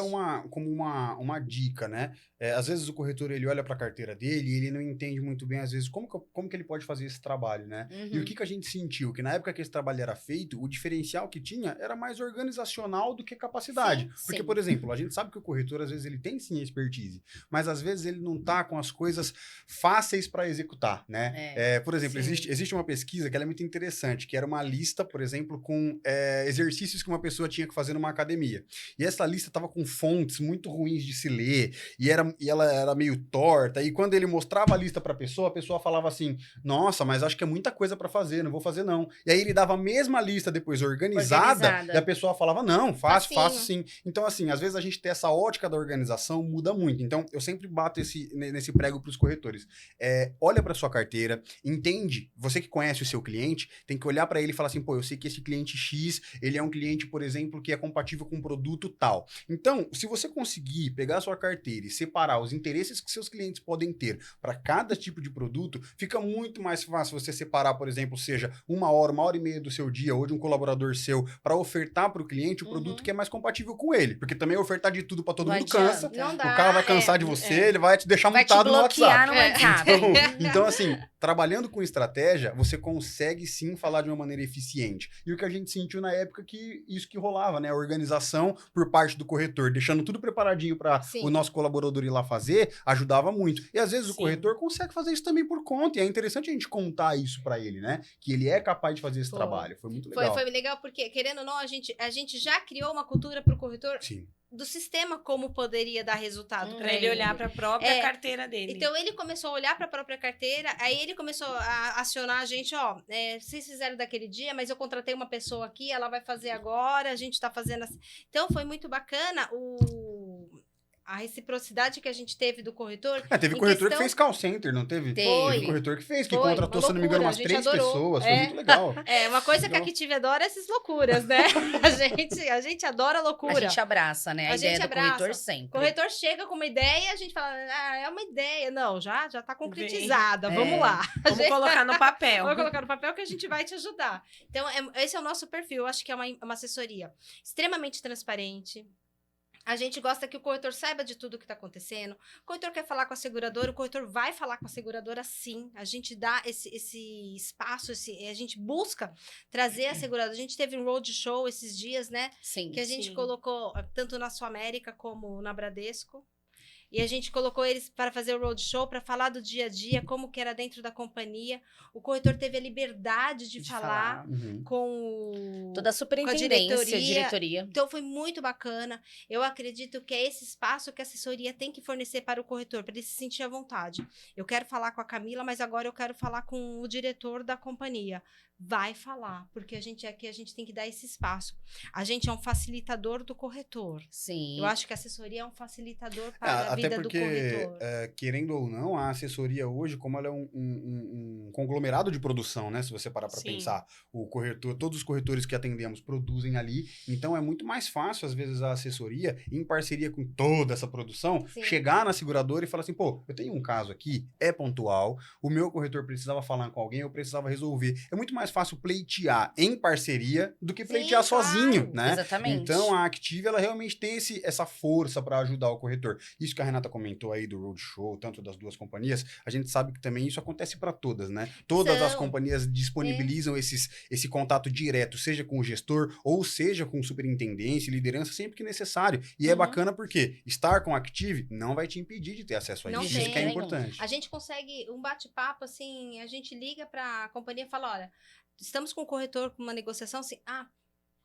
como uma dica, né? Às vezes o corretor, ele olha para a carteira dele e ele não entende muito bem, às vezes, como que ele pode fazer esse trabalho, né? E o que a gente sentiu? Que na época que esse trabalho era feito, o diferencial que tinha era mais organizacional do que capacidade. Porque, por exemplo, a gente sabe que o corretor, às vezes, ele tem sim expertise, mas às vezes ele não tá com as coisas fáceis para executar, né? Por exemplo, exemplo, existe uma pesquisa que ela é muito interessante, que era uma lista, por exemplo, com exercícios que uma pessoa tinha que fazer numa academia. E essa lista estava com fontes muito ruins de se ler, e ela era meio torta, e quando ele mostrava a lista para a pessoa falava assim, nossa, mas acho que é muita coisa para fazer, não vou fazer não. E aí ele dava a mesma lista depois organizada. E a pessoa falava, não, faço sim. Então, assim, às vezes a gente ter essa ótica da organização muda muito. Então, eu sempre bato nesse prego para os corretores. Olha para sua carteira, entende, você que conhece o seu cliente, tem que olhar para ele e falar assim, pô, eu sei que esse cliente X, ele é um cliente, por exemplo, que é compatível com um produto tal. Então, se você conseguir pegar a sua carteira e separar os interesses que seus clientes podem ter para cada tipo de produto, fica muito mais fácil você separar, por exemplo, seja 1 hora e meia do seu dia ou de um colaborador seu para ofertar para o cliente o produto que é mais compatível com ele. Porque também ofertar de tudo para todo mundo cansa. Não dá, o cara vai cansar de você, ele vai te deixar mutado no WhatsApp. No WhatsApp. Então, assim, trabalhando com estratégia, você consegue sim falar de uma maneira eficiente. E o que a gente sentiu na época que isso que rolava, né? A organização por parte do corretor, deixando tudo preparadinho para o nosso colaborador ir lá fazer, ajudava muito. E às vezes o corretor consegue fazer isso também por conta. E é interessante a gente contar isso para ele, né? Que ele é capaz de fazer esse trabalho. Foi muito legal. Foi legal porque, querendo ou não, a gente já criou uma cultura para o corretor. Sim. Do sistema como poderia dar resultado para ele olhar para a própria carteira dele. Então ele começou a olhar para a própria carteira, aí ele começou a acionar a gente, vocês fizeram daquele dia, mas eu contratei uma pessoa aqui, ela vai fazer agora, a gente tá fazendo assim. Então foi muito bacana a reciprocidade que a gente teve do corretor. Teve corretor que fez call center, não teve? Teve corretor que fez, que contratou, se não me engano, umas 3 pessoas. Foi muito legal. Uma coisa que a Active adora é essas loucuras, né? A gente adora loucura. A gente abraça, né? A ideia do corretor sempre. O corretor chega com uma ideia, a gente fala, é uma ideia. Não, já tá concretizada, vamos lá. Vamos colocar no papel. Vamos colocar no papel que a gente vai te ajudar. Então, esse é o nosso perfil. Eu acho que é uma assessoria extremamente transparente. A gente gosta que o corretor saiba de tudo que está acontecendo. O corretor quer falar com a seguradora, o corretor vai falar com a seguradora sim. A gente dá esse espaço, a gente busca trazer a seguradora. A gente teve um roadshow esses dias, né? Sim. Que a gente colocou tanto na Sul América como na Bradesco. E a gente colocou eles para fazer o roadshow, para falar do dia a dia, como que era dentro da companhia. O corretor teve a liberdade de falar com toda a superintendência, diretoria. Então, foi muito bacana. Eu acredito que é esse espaço que a assessoria tem que fornecer para o corretor, para ele se sentir à vontade. Eu quero falar com a Camila, mas agora eu quero falar com o diretor da companhia. Vai falar, porque a gente tem que dar esse espaço. A gente é um facilitador do corretor. Sim. Eu acho que a assessoria é um facilitador para a vida do corretor. Até porque, querendo ou não, a assessoria hoje, como ela é um conglomerado de produção, né? Se você parar para pensar, o corretor, todos os corretores que atendemos produzem ali, então é muito mais fácil, às vezes, a assessoria, em parceria com toda essa produção, chegar na seguradora e falar assim, pô, eu tenho um caso aqui, é pontual, o meu corretor precisava falar com alguém, eu precisava resolver. É muito mais fácil pleitear em parceria do que pleitear sozinho, né? Exatamente. Então, a Active, ela realmente tem essa força para ajudar o corretor. Isso que a Renata comentou aí do roadshow, tanto das duas companhias, a gente sabe que também isso acontece para todas, né? Todas as companhias disponibilizam esse contato direto, seja com o gestor ou seja com superintendência, liderança, sempre que necessário. E é bacana porque estar com a Active não vai te impedir de ter acesso a isso. Isso que é importante. A gente consegue um bate-papo, assim, a gente liga para a companhia e fala, olha, estamos com o corretor com uma negociação assim,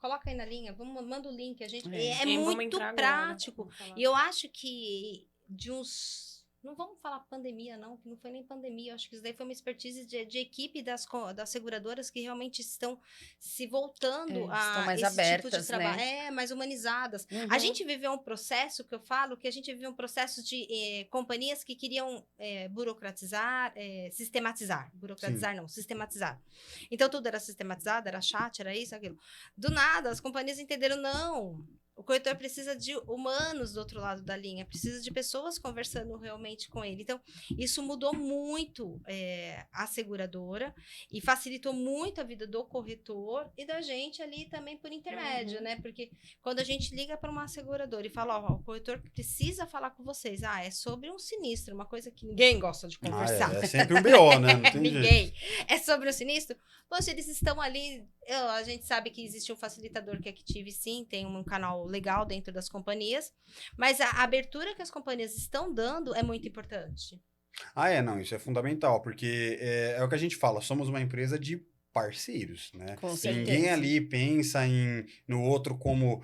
coloca aí na linha, manda o link, a gente é muito prático. E eu acho que não vamos falar pandemia, não, que não foi nem pandemia. Eu acho que isso daí foi uma expertise de equipe das seguradoras que realmente estão se voltando estão mais esse abertas, tipo de trabalho. Né? Mais humanizadas. A gente viveu um processo, que eu falo, que a gente viveu um processo de companhias que queriam burocratizar, sistematizar. Burocratizar não, sistematizar. Então, tudo era sistematizado, era chat, era isso, aquilo. Do nada, as companhias entenderam, não... O corretor precisa de humanos do outro lado da linha, precisa de pessoas conversando realmente com ele. Então, isso mudou muito a seguradora e facilitou muito a vida do corretor e da gente ali também por intermédio, né? Porque quando a gente liga para uma seguradora e fala, o corretor precisa falar com vocês, é sobre um sinistro, uma coisa que ninguém gosta de conversar. É sempre um BO, né? Não tem ninguém. É sobre um sinistro. Poxa, eles estão ali, a gente sabe que existe um facilitador que é Active, sim, tem um canal legal dentro das companhias, mas a abertura que as companhias estão dando é muito importante. Não, isso é fundamental, porque é o que a gente fala, somos uma empresa de parceiros, né? Com Ninguém certeza. ali pensa no outro como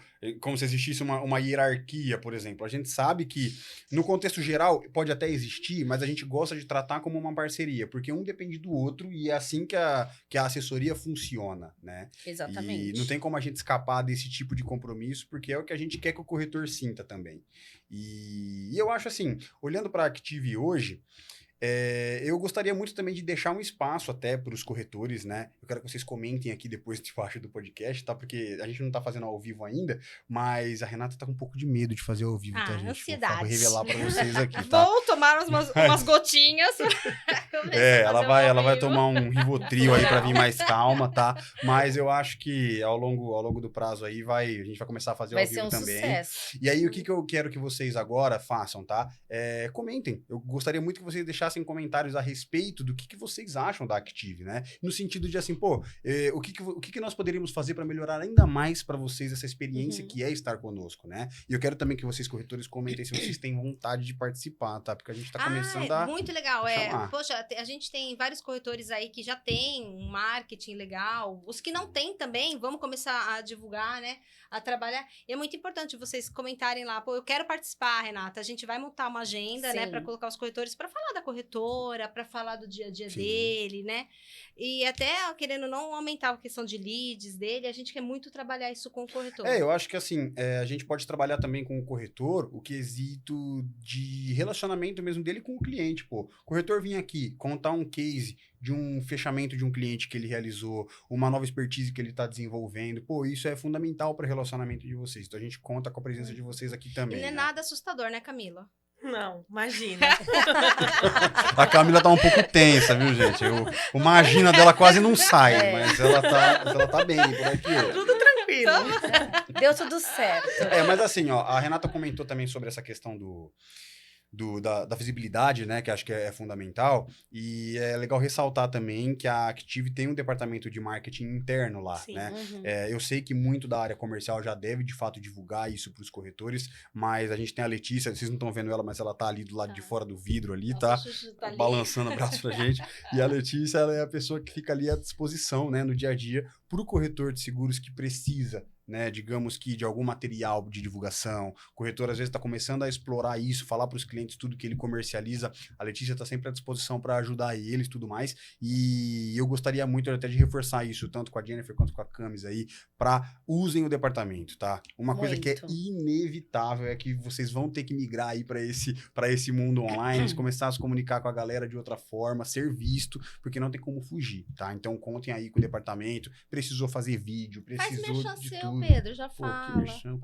se existisse uma hierarquia, por exemplo. A gente sabe que, no contexto geral, pode até existir, mas a gente gosta de tratar como uma parceria, porque um depende do outro e é assim que a assessoria funciona, né? Exatamente. E não tem como a gente escapar desse tipo de compromisso, porque é o que a gente quer que o corretor sinta também. E eu acho assim, olhando para a Active hoje, eu gostaria muito também de deixar um espaço até para os corretores, né? Eu quero que vocês comentem aqui depois debaixo do podcast, tá? Porque a gente não tá fazendo ao vivo ainda, mas a Renata tá com um pouco de medo de fazer ao vivo, tá, gente? Ansiedade. Vou revelar para vocês aqui, tá? Vou tomar umas gotinhas. Ela vai tomar um Rivotril aí para vir mais calma, tá? Mas eu acho que ao longo do prazo aí a gente vai começar a fazer ao vivo Vai ser um também. sucesso. E aí, o que eu quero que vocês agora façam, tá? Comentem. Eu gostaria muito que vocês deixassem comentários a respeito do que vocês acham da Active, né? No sentido de assim, o que nós poderíamos fazer para melhorar ainda mais para vocês essa experiência que é estar conosco, né? E eu quero também que vocês, corretores, comentem se vocês têm vontade de participar, tá? Porque a gente tá começando a... Muito legal. chamar. Poxa, a gente tem vários corretores aí que já tem um marketing legal. Os que não tem também, vamos começar a divulgar, né? A trabalhar. E é muito importante vocês comentarem lá, eu quero participar, Renata. A gente vai montar uma agenda, né, para colocar os corretores para falar da corretora, para falar do dia a dia dele, né? E até querendo não aumentar a questão de leads dele, a gente quer muito trabalhar isso com o corretor. Eu acho que assim, a gente pode trabalhar também com o corretor o quesito de relacionamento mesmo dele com o cliente, pô. O corretor vir aqui contar um case de um fechamento de um cliente que ele realizou, uma nova expertise que ele está desenvolvendo, isso é fundamental para o relacionamento de vocês. Então a gente conta com a presença de vocês aqui também. E não é nada assustador, né, Camila? Não, imagina. A Camila tá um pouco tensa, viu, gente? O imagina dela quase não sai, mas ela tá bem por aqui. Tudo tranquilo. Deu tudo certo. Mas assim, ó, a Renata comentou também sobre essa questão da visibilidade, né, que acho que é fundamental, e é legal ressaltar também que a Active tem um departamento de marketing interno lá, Sim. né, eu sei que muito da área comercial já deve, de fato, divulgar isso para os corretores, mas a gente tem a Letícia, vocês não estão vendo ela, mas ela tá ali do lado de fora do vidro ali, tá balançando o braço pra gente, e a Letícia, ela é a pessoa que fica ali à disposição, né, no dia a dia, para o corretor de seguros que precisa, né, digamos que de algum material de divulgação, o corretor às vezes está começando a explorar isso, falar para os clientes tudo que ele comercializa, a Letícia está sempre à disposição para ajudar eles e tudo mais, e eu gostaria muito até de reforçar isso, tanto com a Jennifer quanto com a Camis aí, para usem o departamento, tá? Uma coisa que é inevitável é que vocês vão ter que migrar aí para esse mundo online, começar a se comunicar com a galera de outra forma, ser visto, porque não tem como fugir, tá? Então contem aí com o departamento, precisou fazer vídeo, precisou de tudo. Pedro, já Pô, fala. que merchan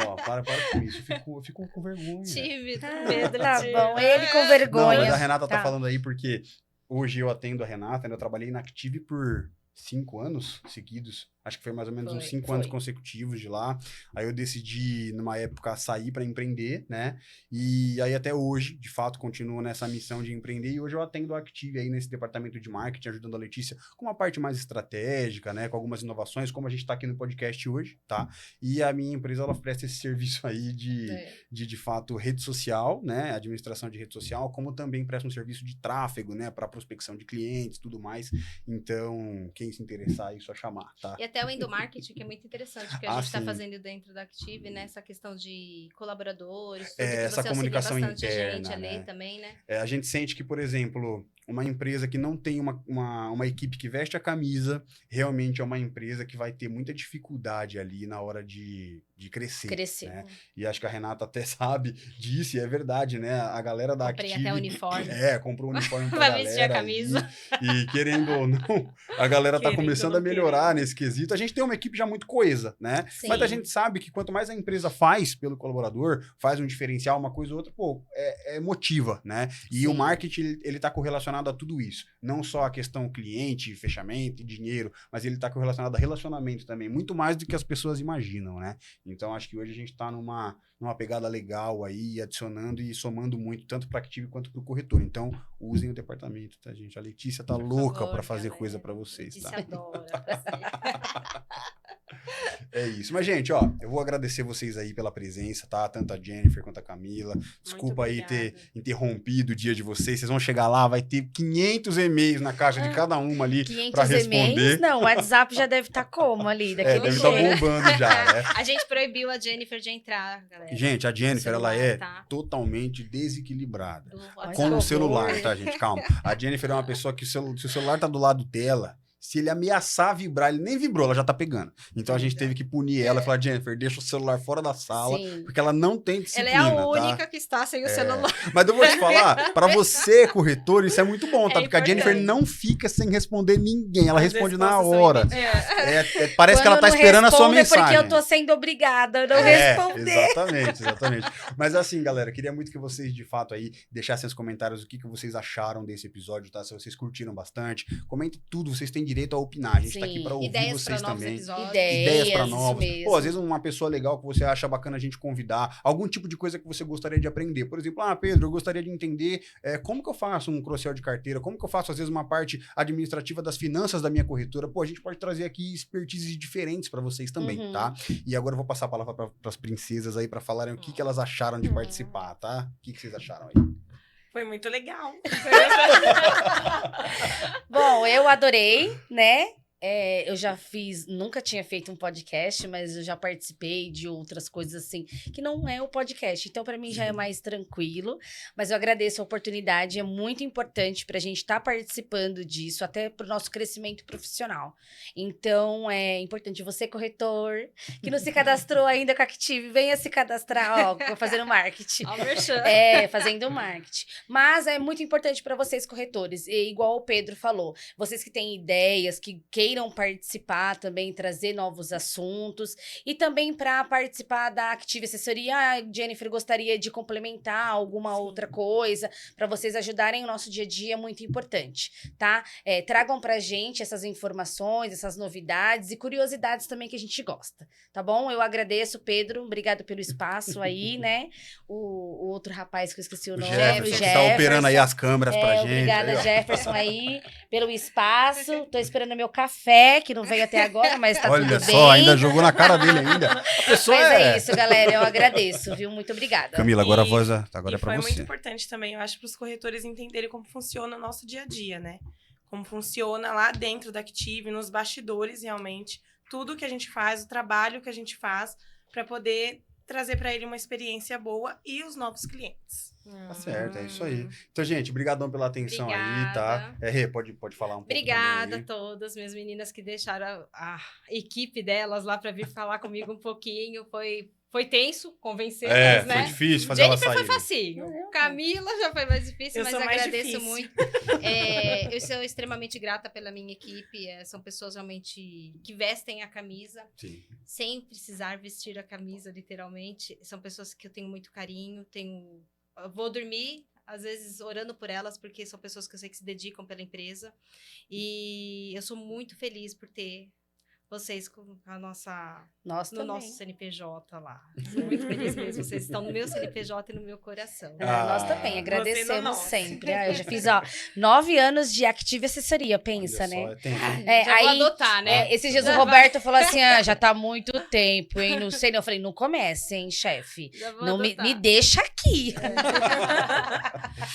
Ó, para com isso. Eu fico com vergonha. Tímido, Pedro. Tá tímido. bom, ele com Não, vergonha. mas a Renata tá falando aí porque hoje eu atendo a Renata, né? Eu trabalhei na Active por 5 anos seguidos. Acho que foi mais ou menos uns 5 anos consecutivos de lá. Aí eu decidi, numa época, sair para empreender, né? E aí até hoje, de fato, continuo nessa missão de empreender. E hoje eu atendo a Active aí nesse departamento de marketing, ajudando a Letícia com uma parte mais estratégica, né? Com algumas inovações, como a gente tá aqui no podcast hoje, tá? E a minha empresa, ela presta esse serviço aí de fato, rede social, né? Administração de rede social, como também presta um serviço de tráfego, né? Para prospecção de clientes, tudo mais. Então, quem se interessar, é só chamar, tá? E até o endomarketing, que é muito interessante, que a gente está fazendo dentro da Active, né? Essa questão de colaboradores, tudo essa que você comunicação bastante interna, gente ali né? também, né? A gente sente que, por exemplo, uma empresa que não tem uma equipe que veste a camisa, realmente é uma empresa que vai ter muita dificuldade ali na hora de crescer. Né? E acho que a Renata até sabe disso, e é verdade, né? A galera da Active... Comprei até uniforme. Comprou um uniforme pra Vai galera. vestir a camisa. E querendo ou não, a galera tá começando a melhorar nesse quesito. A gente tem uma equipe já muito coesa, né? Sim. Mas a gente sabe que quanto mais a empresa faz pelo colaborador, faz um diferencial, uma coisa ou outra, motiva, né? E Sim. o marketing, ele tá correlacionado a tudo isso. Não só a questão cliente, fechamento e dinheiro, mas ele tá correlacionado a relacionamento também. Muito mais do que as pessoas imaginam, né? Então, acho que hoje a gente tá numa pegada legal aí, adicionando e somando muito, tanto para Active quanto para o corretor. Então, usem o departamento, tá, gente? A Letícia tá louca para fazer coisa para vocês, Letícia tá? adora. É isso. Mas, gente, ó, eu vou agradecer vocês aí pela presença, tá? Tanto a Jennifer quanto a Camila. Desculpa aí ter interrompido o dia de vocês. Vocês vão chegar lá, vai ter 500 e-mails na caixa de cada uma ali 500 pra responder. e-mails? Não, o WhatsApp já deve estar como ali? Daqui É, um deve estar dia. bombando já, né? A gente proibiu a Jennifer de entrar, galera. Gente, a Jennifer, ela Celular, é tá? totalmente desequilibrada. Do Mas Com WhatsApp. o que celular, horror. tá, gente? Calma. A Jennifer é uma pessoa que se o celular tá do lado dela, se ele ameaçar vibrar, ele nem vibrou, ela já tá pegando. Então a gente teve que punir ela e falar, Jennifer, deixa o celular fora da sala, Sim. porque ela não tem Ela disciplina, é a tá? única que está sem o celular. Mas eu vou te falar, pra você, corretor, isso é muito bom, tá? É Porque a Jennifer importante. não fica sem responder ninguém, ela As responde na respostas são hora. imediatas. Parece que ela Quando tá eu não esperando a sua respondo mensagem. É porque eu tô sendo obrigada a não responder. Exatamente. Mas assim, galera, queria muito que vocês, de fato, aí, deixassem nos comentários o que vocês acharam desse episódio, tá? Se vocês curtiram bastante, comente tudo, vocês têm direito a opinar. A gente tá aqui Sim. pra ouvir Ideias vocês para novos também. episódios. Ideias pra Isso novos. mesmo. Pô, às vezes uma pessoa legal que você acha bacana a gente convidar, algum tipo de coisa que você gostaria de aprender. Por exemplo, Pedro, eu gostaria de entender como que eu faço um cross-sell de carteira, como que eu faço, às vezes, uma parte administrativa das finanças da minha corretora. Pô, a gente pode trazer aqui expertises diferentes pra vocês também, Uhum. tá? E agora eu vou passar a palavra pras princesas aí pra falarem o que elas acharam de participar, tá? O que vocês acharam aí? Foi muito legal. Bom, eu adorei, né? Eu já nunca tinha feito um podcast, mas eu já participei de outras coisas assim, que não é o podcast. Então, para mim, já é mais tranquilo. Mas eu agradeço a oportunidade, é muito importante para a gente estar participando disso, até para o nosso crescimento profissional. Então, é importante você, corretor, que não se cadastrou ainda com a Active, venha se cadastrar, ó, fazendo marketing. Ó, o merchan. Fazendo marketing. Mas é muito importante para vocês, corretores. E igual o Pedro falou, vocês que têm ideias, que queiram participar também, trazer novos assuntos. E também para participar da Active Assessoria, a Jennifer gostaria de complementar alguma outra coisa, para vocês ajudarem o nosso dia a dia, é muito importante, tá? Tragam pra gente essas informações, essas novidades e curiosidades também que a gente gosta, tá bom? Eu agradeço, Pedro, obrigado pelo espaço aí, né? O outro rapaz que eu esqueci o nome, Jefferson, que tá operando aí as câmeras pra gente. Obrigada, aí, ó. Jefferson, aí, pelo espaço. Tô esperando meu café, que não veio até agora, mas tá Olha tudo bem. só, ainda jogou na cara dele ainda. A pessoa Mas é isso, galera, eu agradeço, viu? Muito obrigada. Camila, agora a E- voz agora E é pra foi muito você. importante também, eu acho, para os corretores entenderem como funciona o nosso dia a dia, né? Como funciona lá dentro da Active, nos bastidores, realmente. Tudo que a gente faz, o trabalho que a gente faz, para poder trazer para ele uma experiência boa e os novos clientes. Tá certo, é isso aí. Então, gente, brigadão pela atenção aí, tá? Obrigada. Rê, pode falar um pouco Obrigada a também. todas, minhas meninas que deixaram a equipe delas lá para vir falar comigo um pouquinho. Foi tenso convencê-las, Foi né? difícil fazer ela Jennifer sair. foi facinho. Camila já foi mais difícil, Eu mas sou mais agradeço difícil. muito. Eu sou extremamente grata pela minha equipe. São pessoas realmente que vestem a camisa Sim. sem precisar vestir a camisa, literalmente. São pessoas que eu tenho muito carinho. Eu vou dormir, às vezes, orando por elas, porque são pessoas que eu sei que se dedicam pela empresa. E eu sou muito feliz por ter vocês com a Nós no também. nosso CNPJ lá. Sou muito feliz mesmo. Vocês estão no meu CNPJ e no meu coração. Nós Ah, também, você agradecemos não. sempre. Eu já fiz, 9 anos de Active Assessoria, pensa, Olha né? só, tem- Já vou adotar, né? Esses dias o Roberto falou assim, já tá muito tempo, hein? Não sei, não. Eu falei, não comece, hein, chefe? Já vou Não me adotar. deixa aqui.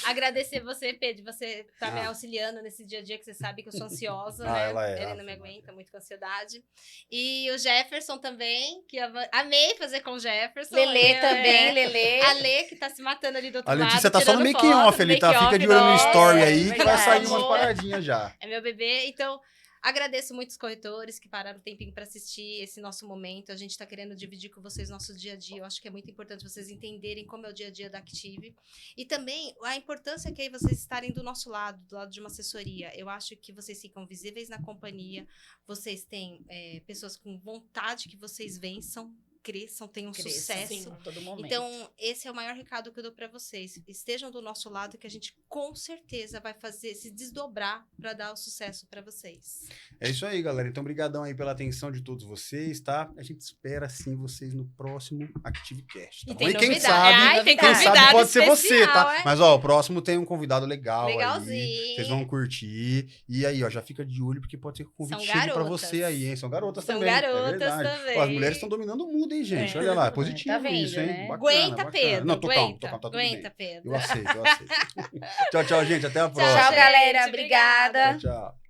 Agradecer você, Pedro, você tá me auxiliando nesse dia a dia, que você sabe que eu sou ansiosa, Ah, né? ela é, Ele ela não me é. aguenta, muito com ansiedade. E o Jefferson também, que eu amei fazer com o Jefferson. Lelê É, também, Lelê. A Lê, que tá se matando ali do outro A lado. Letícia tá só no tirando making foto, off, ele tá, make fica off, de olho no nossa, story aí, que vai verdade. sair umas paradinhas já. É meu bebê, então agradeço muito os corretores que pararam um tempinho para assistir esse nosso momento. A gente tá querendo dividir com vocês nosso dia a dia. Eu acho que é muito importante vocês entenderem como é o dia a dia da Active. E também a importância que é vocês estarem do nosso lado, do lado de uma assessoria. Eu acho que vocês ficam visíveis na companhia, vocês têm pessoas com vontade que vocês vençam. cresçam, tenham Cresçam, sucesso. sim, a todo momento. Então, esse é o maior recado que eu dou pra vocês. Estejam do nosso lado, que a gente com certeza vai fazer, se desdobrar pra dar o sucesso pra vocês. É isso aí, galera. Então, brigadão aí pela atenção de todos vocês, tá? A gente espera, sim, vocês no próximo ActiveCast. Tá E bom? tem E quem novidade. sabe, Ai, tem quem sabe convidado pode ser você, especial, tá? é? Mas, ó, o próximo tem um convidado legal aí. Legalzinho. Vocês vão curtir. E aí, ó, já fica de olho, porque pode ser que o convite São chegue pra garotas. você aí, hein? São garotas São também. garotas é verdade. também. Ó, as mulheres estão dominando o mundo, hein, gente? É. Olha lá, é positivo Tá vendo, isso, hein? né? Bacana, Aguenta, bacana. Pedro. Não, tô calmo, aguenta, tá tudo aguenta, bem. Pedro. Eu aceito, eu aceito. Tchau, tchau, gente. Até a próxima. Tchau, galera. gente, Obrigada. Tchau, tchau.